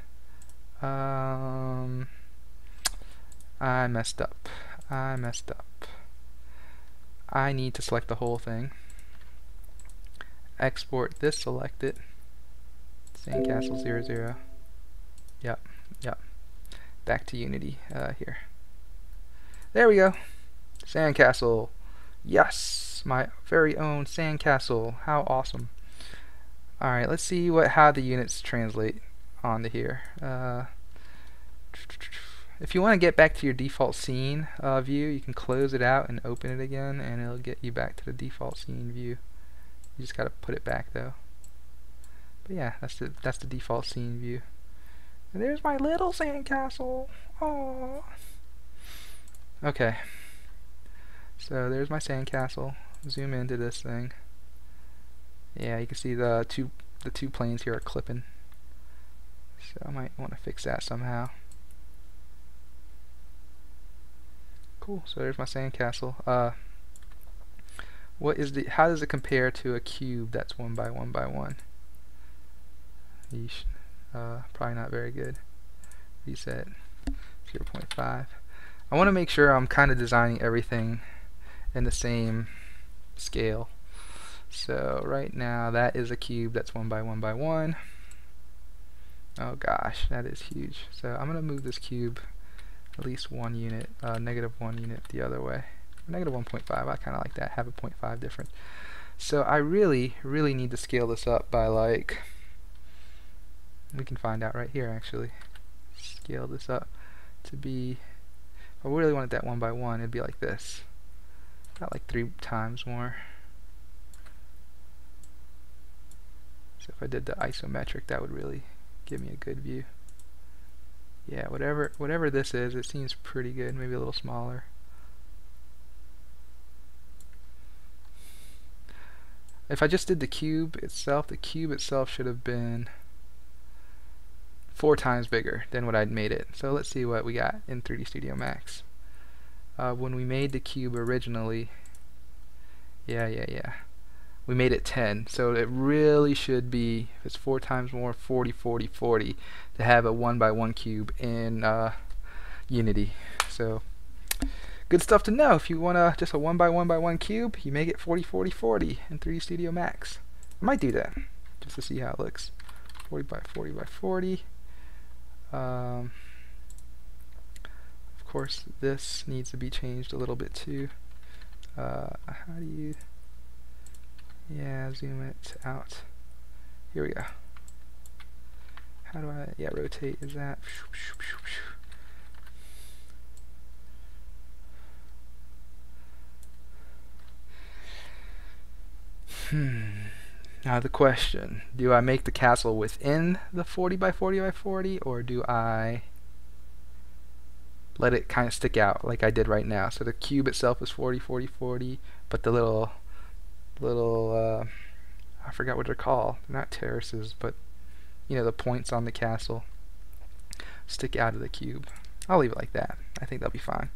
I messed up. I need to select the whole thing. Export this, select it. Sandcastle 00. Yep. Back to Unity here. There we go. Sandcastle. Yes, my very own sandcastle. How awesome. Alright, let's see how the units translate onto here. If you want to get back to your default scene view, you can close it out and open it again, and it'll get you back to the default scene view. You just gotta put it back though. But yeah, that's the default scene view. And there's my little sandcastle. Aww. Okay. So there's my sandcastle. Zoom into this thing. Yeah, you can see the two planes here are clipping. So I might want to fix that somehow. Cool. So there's my sandcastle. How does it compare to a cube that's 1 by 1 by 1? Yeesh. Probably not very good. Reset. 0.5. I want to make sure I'm kind of designing everything in the same scale. So right now that is a cube that's 1 by 1 by 1. Oh gosh, that is huge. So I'm going to move this cube at least 1 unit, -1 unit the other way. -1.5, I kind of like that, have a 0.5 difference. So I really need to scale this up by, like, we can find out right here actually. Scale this up to be, if I really wanted that 1 by 1, it'd be like this. About like 3 times more. So if I did the isometric, that would really give me a good view. Yeah, whatever this is, it seems pretty good. Maybe a little smaller. If I just did the cube itself should have been 4 times bigger than what I'd made it. So let's see what we got in 3D Studio Max. When we made the cube originally, we made it 10, so it really should be, if it's 4 times more, 40, 40, 40, to have a 1 by 1 cube in Unity. So good stuff to know. If you want just a 1 by 1 by 1 cube, you make it 40, 40, 40 in 3D Studio Max. I might do that just to see how it looks. 40 by 40 by 40. Of course, this needs to be changed a little bit too. How do you? Yeah, zoom it out. Here we go. How do I? Yeah, rotate is that. Now the question, do I make the castle within the 40 by 40 by 40, or do I let it kind of stick out like I did right now? So the cube itself is 40, 40, 40, but the little I forgot what they're called. They're not terraces, but you know, the points on the castle stick out of the cube. I'll leave it like that. I think that'll be fine.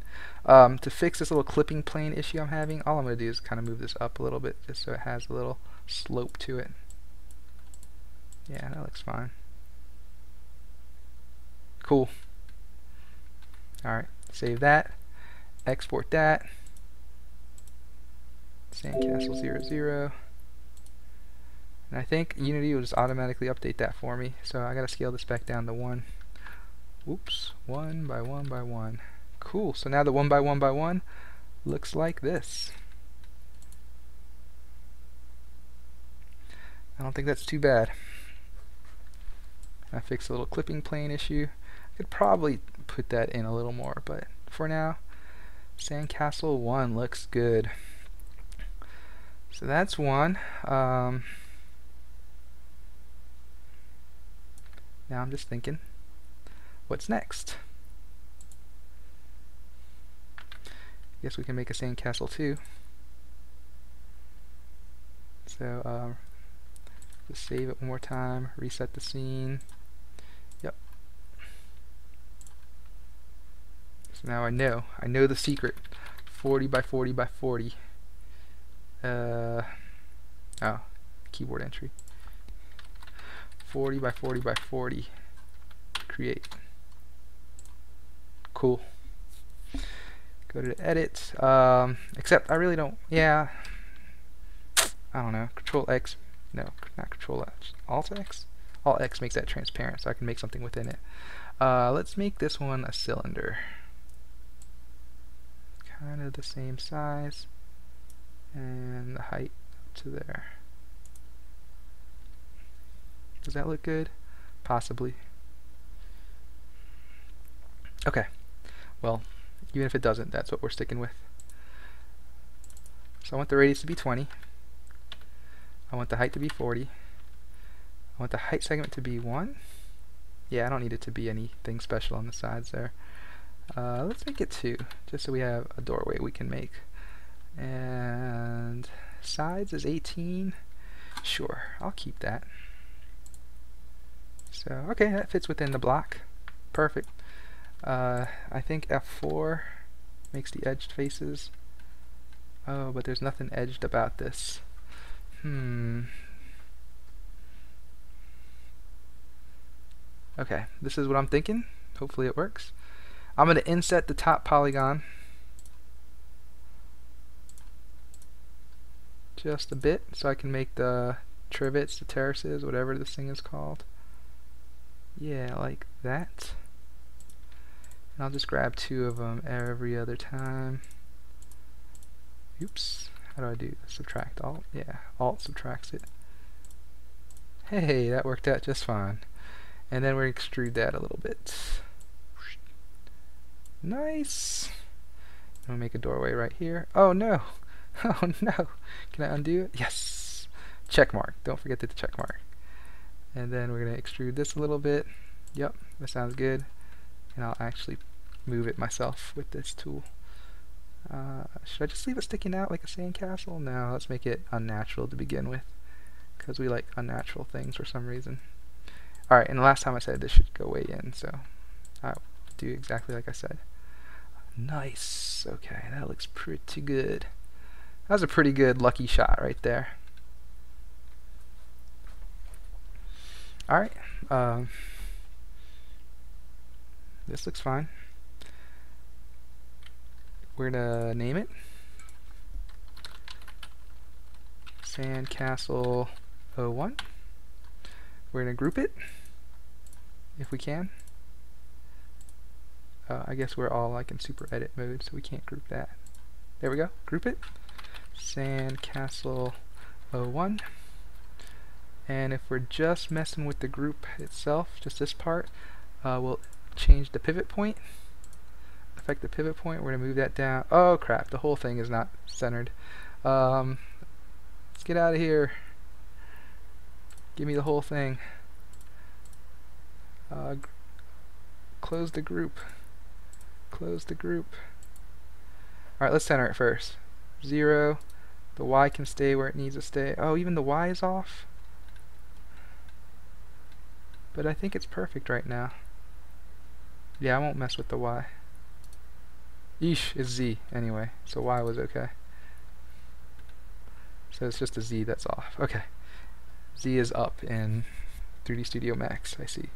To fix this little clipping plane issue I'm having, all I'm going to do is kind of move this up a little bit just so it has a little slope to it. Yeah, that looks fine. Cool. Alright, save that. Export that. Sandcastle 00. And I think Unity will just automatically update that for me. So I gotta scale this back down to 1. Oops, 1 by 1 by 1. Cool, so now the 1 by 1 by 1 looks like this. I don't think that's too bad. I fixed a little clipping plane issue. I could probably put that in a little more, but for now, Sandcastle 1 looks good. So that's one. Now I'm just thinking, what's next? Guess we can make a sandcastle 2. So just save it one more time, reset the scene. Yep. So now I know the secret. 40 by 40 by 40. Oh, keyboard entry. 40 by 40 by 40. Create. Cool. Go to edit. Except I really don't. Yeah. I don't know. Control X. No, not Control X. Alt X. Alt X makes that transparent, so I can make something within it. Let's make this one a cylinder. Kind of the same size, and the height up to there. Does that look good? Possibly. Okay. Well, even if it doesn't, that's what we're sticking with. So I want the radius to be 20. I want the height to be 40. I want the height segment to be 1. Yeah, I don't need it to be anything special on the sides there. Let's make it 2, just so we have a doorway we can make. And sides is 18. Sure, I'll keep that. So, okay, that fits within the block. Perfect. I think F4 makes the edged faces. Oh, but there's nothing edged about this. Okay, this is what I'm thinking. Hopefully it works. I'm going to inset the top polygon just a bit so I can make the trivets, the terraces, whatever this thing is called. Yeah, like that. And I'll just grab 2 of them every other time. Oops. How do I do this? Subtract Alt? Yeah, Alt subtracts it. Hey, that worked out just fine. And then we're going to extrude that a little bit. Nice! I'm going to make a doorway right here. Oh no! Oh no! Can I undo it? Yes! Check mark. Don't forget the check mark. And then we're going to extrude this a little bit. Yep, that sounds good. And I'll actually move it myself with this tool. Should I just leave it sticking out like a sandcastle? No, let's make it unnatural to begin with, because we like unnatural things for some reason. Alright, and the last time I said this should go way in, so I'll do exactly like I said. Nice. Okay, that looks pretty good. That was a pretty good lucky shot right there. Alright, this looks fine. We're gonna name it Sandcastle 01. We're gonna group it if we can. I guess we're all like in super edit mode, so we can't group that. There we go. Group it. Sandcastle 01. And if we're just messing with the group itself, just this part, we'll change the pivot point. Affect the pivot point. We're going to move that down. Oh crap, the whole thing is not centered. Let's get out of here. Give me the whole thing. Close the group. Close the group. Alright, let's center it first. 0. The Y can stay where it needs to stay. Oh, even the Y is off? But I think it's perfect right now. Yeah, I won't mess with the Y. Yeesh is Z anyway, so Y was okay. So it's just a Z that's off. Okay. Z is up in 3D Studio Max, I see.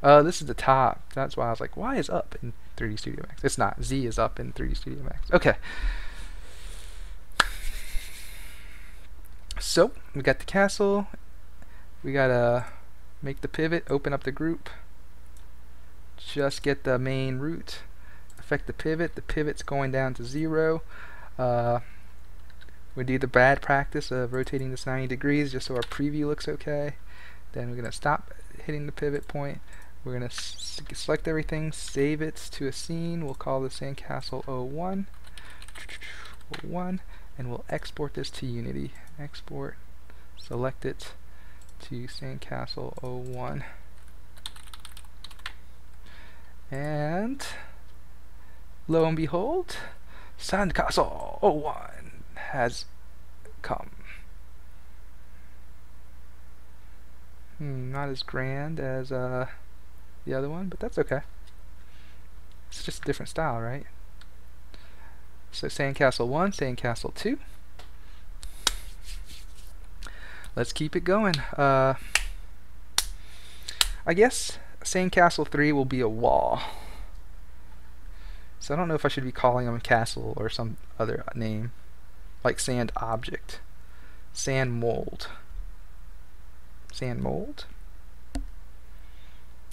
This is the top. That's why I was like, Y is up in 3D Studio Max. It's not. Z is up in 3D Studio Max. Okay. So, we got the castle. We gotta make the pivot, open up the group. Just get the main root. Affect the pivot. The pivot's going down to 0. We do the bad practice of rotating this 90 degrees just so our preview looks okay. Then we're going to stop hitting the pivot point. We're going to select everything, save it to a scene. We'll call this Sandcastle 01. 01, and we'll export this to Unity. Export, select it to Sandcastle 01. And lo and behold, Sandcastle 01 has come. Not as grand as the other one, but that's okay. It's just a different style, right? So Sandcastle 1, Sandcastle 2. Let's keep it going. I guess Sandcastle 3 will be a wall. So I don't know if I should be calling them a castle or some other name. Like sand object. Sand mold. Sand mold?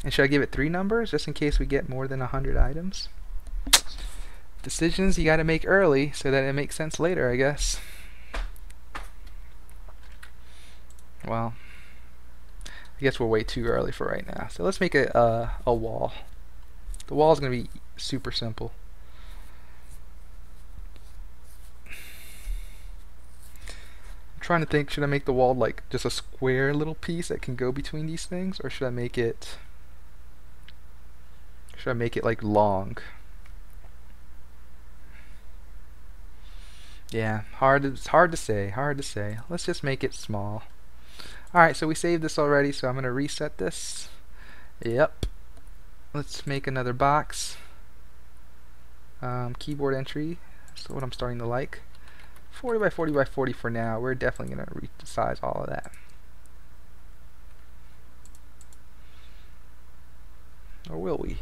And should I give it 3 numbers just in case we get more than 100 items? Decisions you gotta make early so that it makes sense later, I guess. Well, I guess we're way too early for right now. So let's make a wall. The wall is gonna be super simple. Trying to think, should I make the wall like just a square little piece that can go between these things, or should I make it like long? Yeah, it's hard to say. Let's just make it small. Alright, so we saved this already, so I'm gonna reset this. Yep. Let's make another box. Keyboard entry. That's what I'm starting to like. 40 by 40 by 40 for now. We're definitely going to resize all of that. Or will we?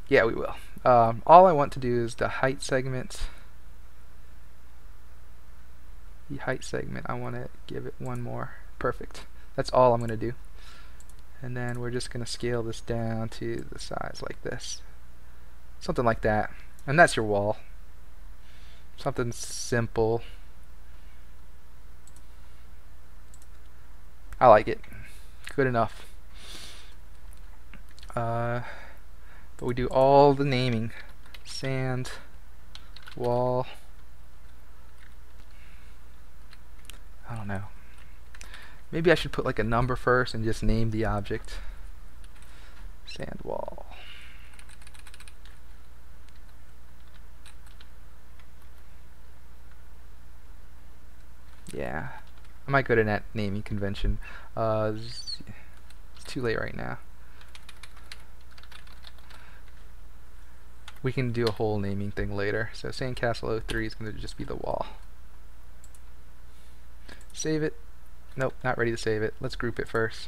Yeah, we will. All I want to do is the height segment. The height segment, I want to give it one more. Perfect. That's all I'm going to do. And then we're just going to scale this down to the size like this. Something like that. And that's your wall. Something simple. I like it. Good enough. But we do all the naming. Sand, wall. I don't know. Maybe I should put like a number first and just name the object. Sand wall. Yeah, I might go to that naming convention. It's too late right now. We can do a whole naming thing later. So Sandcastle 03 is going to just be the wall. Save it. Nope, not ready to save it. Let's group it first.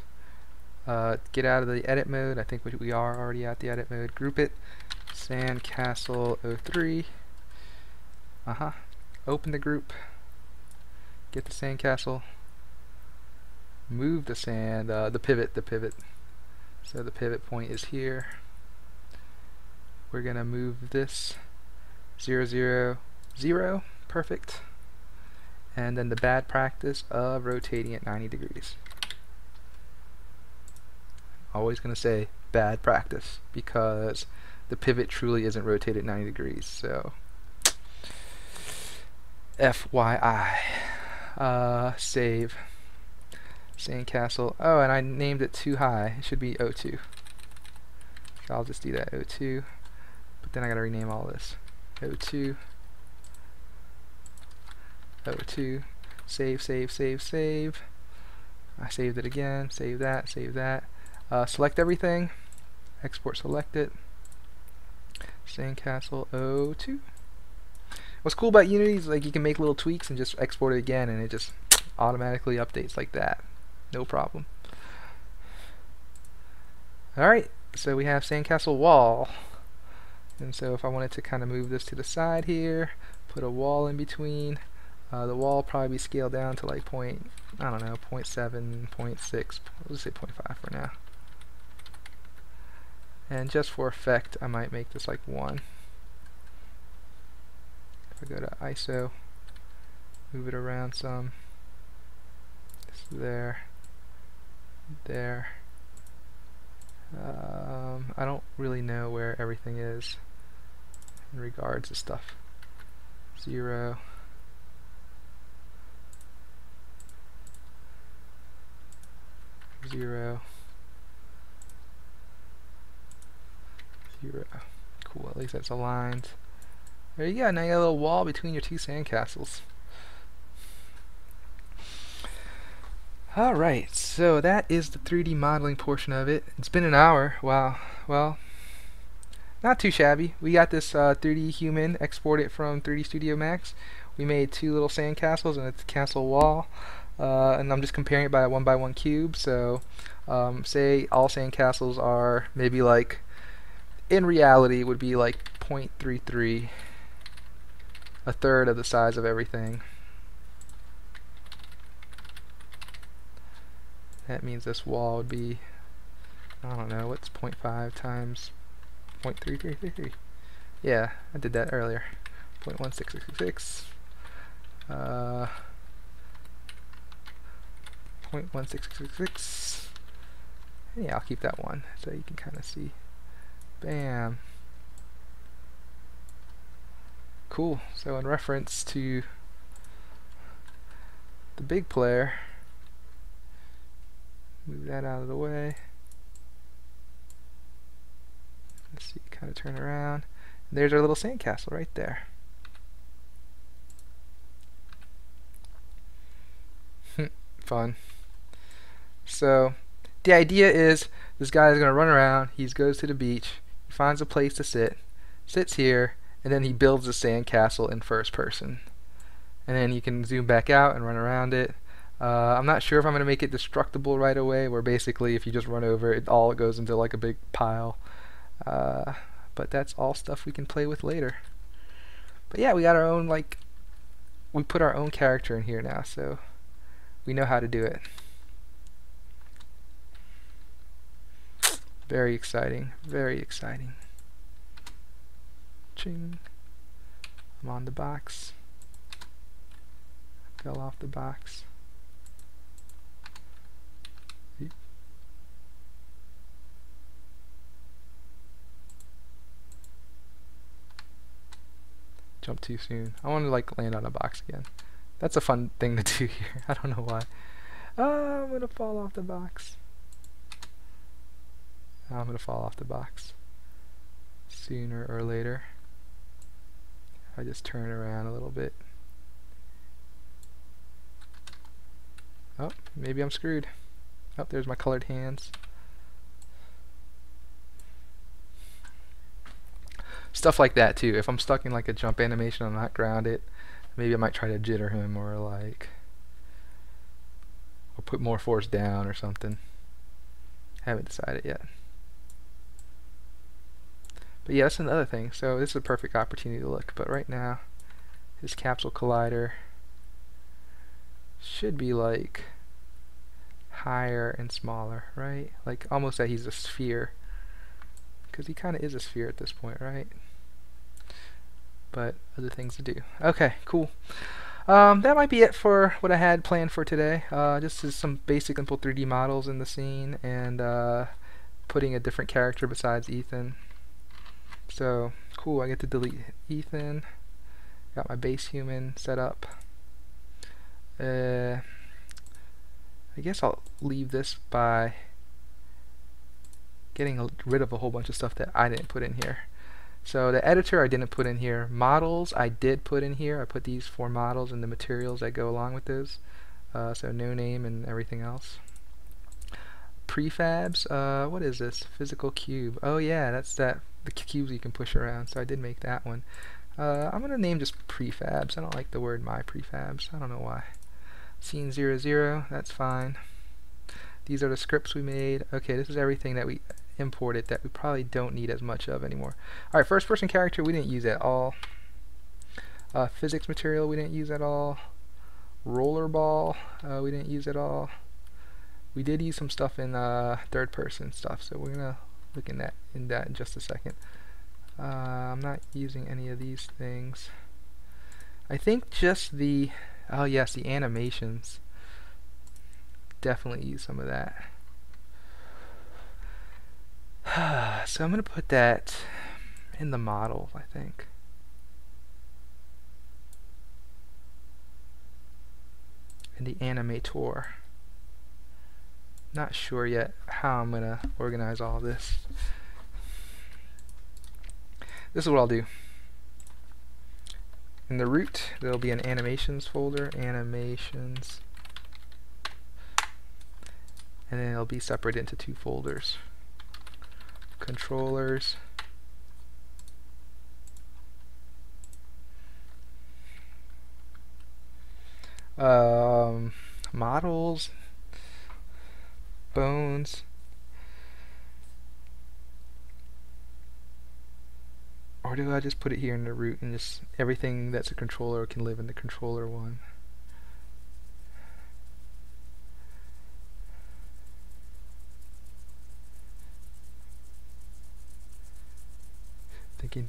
Get out of the edit mode. I think we are already at the edit mode. Group it. Sandcastle 03. Open the group. Get the sandcastle. Move the sand. The pivot. So the pivot point is here. We're gonna move this 0, 0, 0. Perfect. And then the bad practice of rotating at 90 degrees. Always gonna say bad practice because the pivot truly isn't rotated 90 degrees. So FYI. Save. Sandcastle. Oh, and I named it too high. It should be O2. So I'll just do that, O2. But then I gotta rename all this. O2. O2. Save, save, save, save. I saved it again. Save that, save that. Select everything. Export selected. Sandcastle O2. What's cool about Unity is like you can make little tweaks and just export it again, and it just automatically updates like that. No problem. Alright, so we have Sandcastle wall. And so if I wanted to kind of move this to the side here, put a wall in between, the wall will probably be scaled down to like I don't know, 0.7, 0.6, let's say 0.5 for now. And just for effect, I might make this like 1. If I go to ISO, move it around some, this there, there. I don't really know where everything is in regards to stuff. 0. 0. 0. Cool, at least that's aligned. There you go, now you got a little wall between your two sandcastles. Alright, so that is the 3D modeling portion of it. It's been an hour. Wow. Well, not too shabby. We got this 3D human exported from 3D Studio Max. We made 2 little sandcastles and a castle wall. And I'm just comparing it by a 1x1 cube. So, say all sandcastles are maybe like, in reality, would be like 0.33, a third of the size of everything. That means this wall would be, I don't know, what's 0.5 times 0.3333? Yeah, I did that earlier. 0.1666. 0.1666. Yeah, I'll keep that one so you can kind of see. Bam. Cool. So in reference to the big player, move that out of the way. Let's see, kind of turn around. And there's our little sandcastle right there. Fun. So, the idea is this guy is going to run around, he goes to the beach, he finds a place to sit, sits here, and then he builds a sandcastle in first person. And then you can zoom back out and run around it. I'm not sure if I'm going to make it destructible right away, where basically if you just run over it, all goes into like a big pile. But that's all stuff we can play with later. But yeah, we got our own, like, we put our own character in here now, so we know how to do it. Very exciting, very exciting. Ching. I'm on the box. Fell off the box. Jump too soon. I want to like land on a box again. That's a fun thing to do here. I don't know why. I'm gonna fall off the box. I'm gonna fall off the box sooner or later. I just turn around a little bit. Oh, maybe I'm screwed. Oh, there's my colored hands. Stuff like that too. If I'm stuck in like a jump animation, I'm not grounded, maybe I might try to jitter him or like, or put more force down or something. Haven't decided yet. But yeah, that's another thing. So this is a perfect opportunity to look. But right now, his capsule collider should be like higher and smaller, right? Like almost that he's a sphere. Because he kind of is a sphere at this point, right? But other things to do. Okay, cool. That might be it for what I had planned for today. Just is some basic simple 3D models in the scene and putting a different character besides Ethan. So cool, I get to delete Ethan. Got my base human set up. I guess I'll leave this by getting rid of a whole bunch of stuff that I didn't put in here. So the editor I didn't put in here. Models I did put in here. I put these 4 models and the materials that go along with those. So no name and everything else. Prefabs, what is this? Physical cube. Oh yeah, that's the cubes you can push around. So I did make that one. I'm gonna name just prefabs. I don't like the word my prefabs. I don't know why. Scene 00, that's fine. These are the scripts we made. Okay, this is everything that we imported that we probably don't need as much of anymore. Alright, first person character we didn't use at all. Physics material we didn't use at all. Rollerball we didn't use at all. We did use some stuff in third person stuff, so we're gonna look in that in just a second. I'm not using any of these things. I think just the oh yes, the animations. Definitely use some of that. So I'm gonna put that in the model, I think. In the animator. Not sure yet how I'm gonna organize all this. This is what I'll do. In the root, there'll be an animations folder, animations, and then it'll be separated into 2 folders. Controllers, models, bones, or do I just put it here in the root and just everything that's a controller can live in the controller one? Thinking.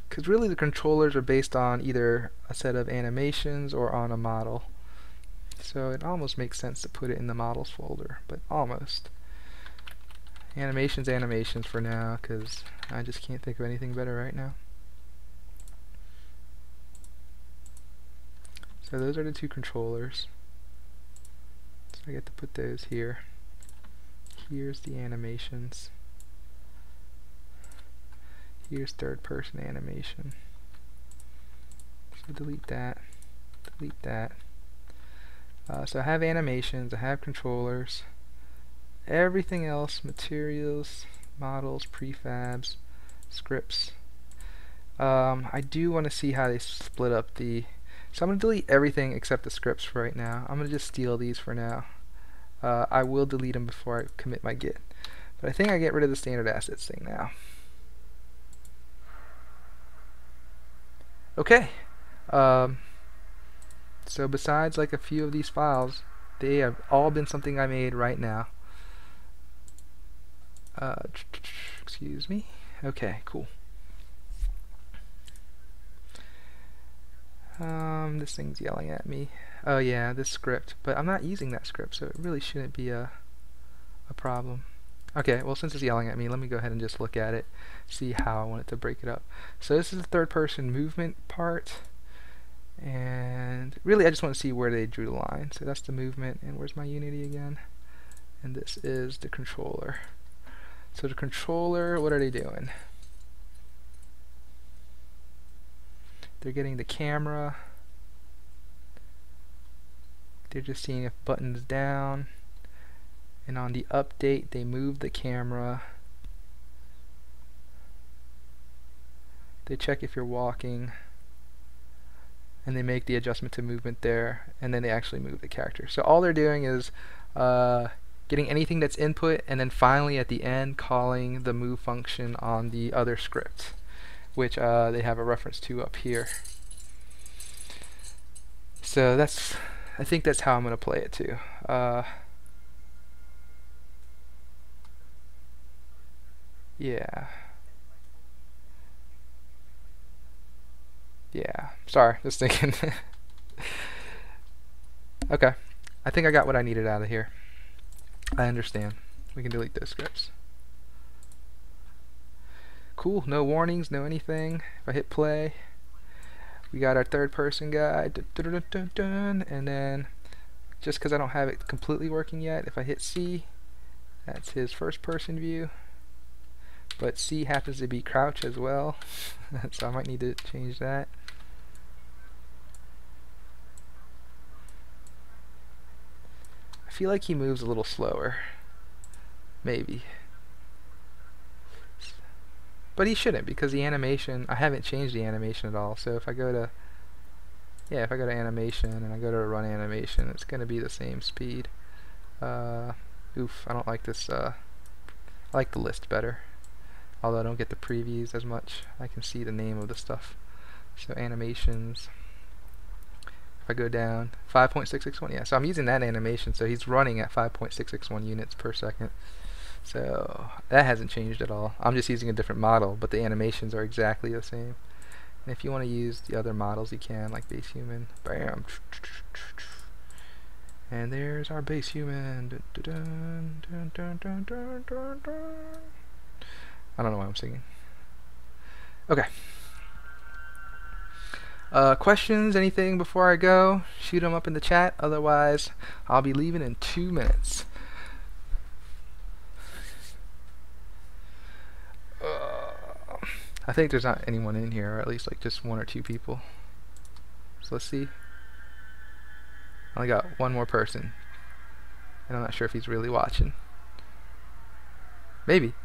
Because really the controllers are based on either a set of animations or on a model. So it almost makes sense to put it in the models folder, but almost. Animations for now, because I just can't think of anything better right now. So those are the 2 controllers. So I get to put those here. Here's the animations. Here's third person animation. So delete that. Delete that. So I have animations, I have controllers. Everything else, materials, models, prefabs, scripts. I do want to see how they split up the... So I'm going to delete everything except the scripts for right now. I'm going to just steal these for now. I will delete them before I commit my git. But I think I get rid of the standard assets thing now. Okay. So besides like a few of these files, they have all been something I made right now. Excuse me. Okay, cool. This thing's yelling at me. Oh yeah, this script. But I'm not using that script, so it really shouldn't be a problem. Okay, well since it's yelling at me, let me go ahead and just look at it, see how I want it to break it up. So this is the third person movement part, and really I just want to see where they drew the line. So that's the movement, and where's my Unity again? And this is the controller. So the controller, what are they doing? They're getting the camera. They're just seeing if buttons down. And on the update, they move the camera. They check if you're walking. And they make the adjustment to movement there. And then they actually move the character. So all they're doing is getting anything that's input, and then finally at the end calling the move function on the other script, which they have a reference to up here. So that's, I think that's how I'm going to play it too. Yeah. Yeah. Sorry, just thinking. Okay. I think I got what I needed out of here. I understand. We can delete those scripts. Cool. No warnings, no anything. If I hit play. We got our third person guy, and then just because I don't have it completely working yet, if I hit C, that's his first person view, but C happens to be crouch as well, so I might need to change that. I feel like he moves a little slower, maybe. But he shouldn't, because the animation, I haven't changed the animation at all. So if I go to, if I go to animation and I go to run animation, it's going to be the same speed. Oof, I don't like this, I like the list better. Although I don't get the previews as much. I can see the name of the stuff. So animations, if I go down, 5.661, yeah, so I'm using that animation, so he's running at 5.661 units per second. So that hasn't changed at all. I'm just using a different model, but the animations are exactly the same. And if you want to use the other models, you can, like base human. Bam. And there's our base human. I don't know why I'm singing. Okay. Questions, anything before I go? Shoot them up in the chat. Otherwise, I'll be leaving in 2 minutes. I think there's not anyone in here, or at least like just 1 or 2 people. So let's see. I only got 1 more person, and I'm not sure if he's really watching. Maybe.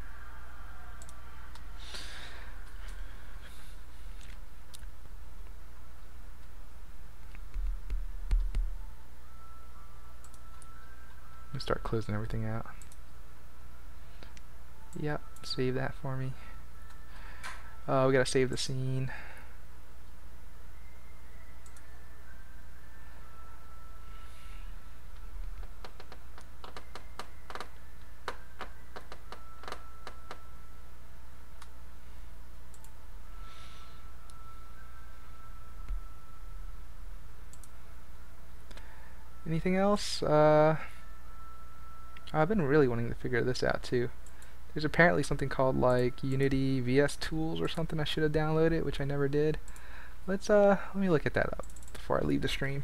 Let me start closing everything out. Yep, save that for me. We gotta save the scene. Anything else? I've been really wanting to figure this out too. There's apparently something called like Unity VS Tools or something I should have downloaded, which I never did. Let me look at that up before I leave the stream.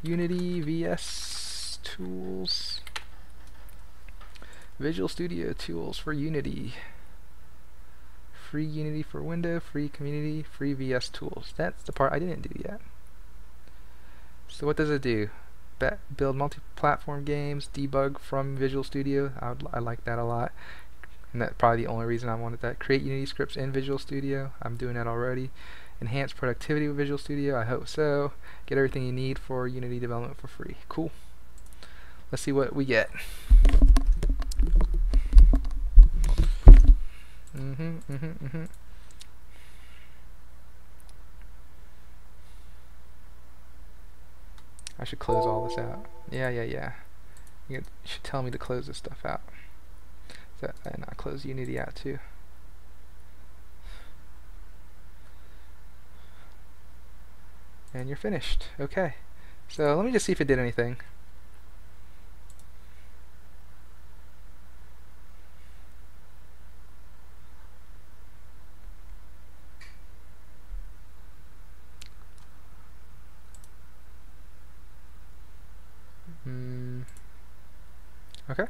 Unity VS Tools. Visual Studio Tools for Unity. Free Unity for Windows, free community, free VS Tools. That's the part I didn't do yet. So what does it do? Build multi-platform games, debug from Visual Studio. I like that a lot. And that's probably the only reason I wanted that. Create Unity scripts in Visual Studio. I'm doing that already. Enhance productivity with Visual Studio. I hope so. Get everything you need for Unity development for free. Cool. Let's see what we get. I should close all this out. Yeah. You should tell me to close this stuff out. And I'll close Unity out too. And you're finished. Okay. So let me just see if it did anything. Okay.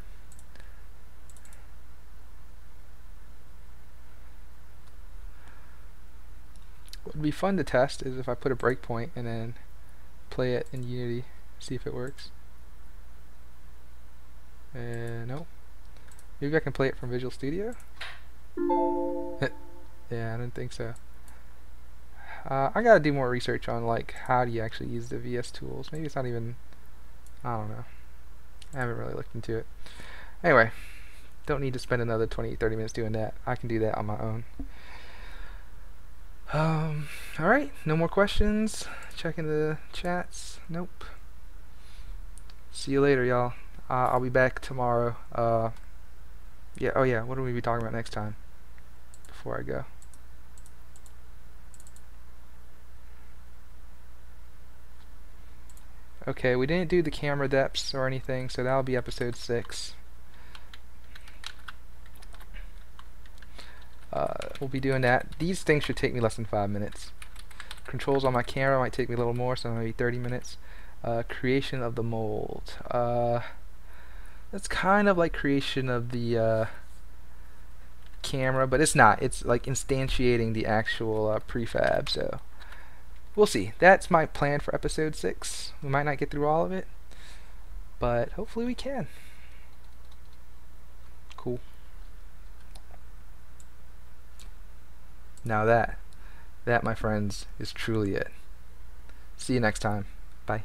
What would be fun to test is if I put a breakpoint and then play it in Unity, see if it works. No. Maybe I can play it from Visual Studio? Yeah, I didn't think so. I gotta do more research on like how do you actually use the VS tools. Maybe it's not even, I don't know. I haven't really looked into it. Anyway, don't need to spend another 20-30 minutes doing that. I can do that on my own. Alright, no more questions. Checking the chats. Nope. See you later, y'all. I'll be back tomorrow. Yeah, oh yeah, what will we be talking about next time? Before I go. Okay, we didn't do the camera depths or anything, so that'll be episode 6. We'll be doing that. These things should take me less than 5 minutes. controls on my camera might take me a little more, so maybe 30 minutes. Creation of the mold. That's kind of like creation of the camera, but it's not. It's like instantiating the actual prefab, so we'll see. That's my plan for episode 6. We might not get through all of it, but hopefully we can. Cool. Now that, my friends, is truly it. See you next time. Bye.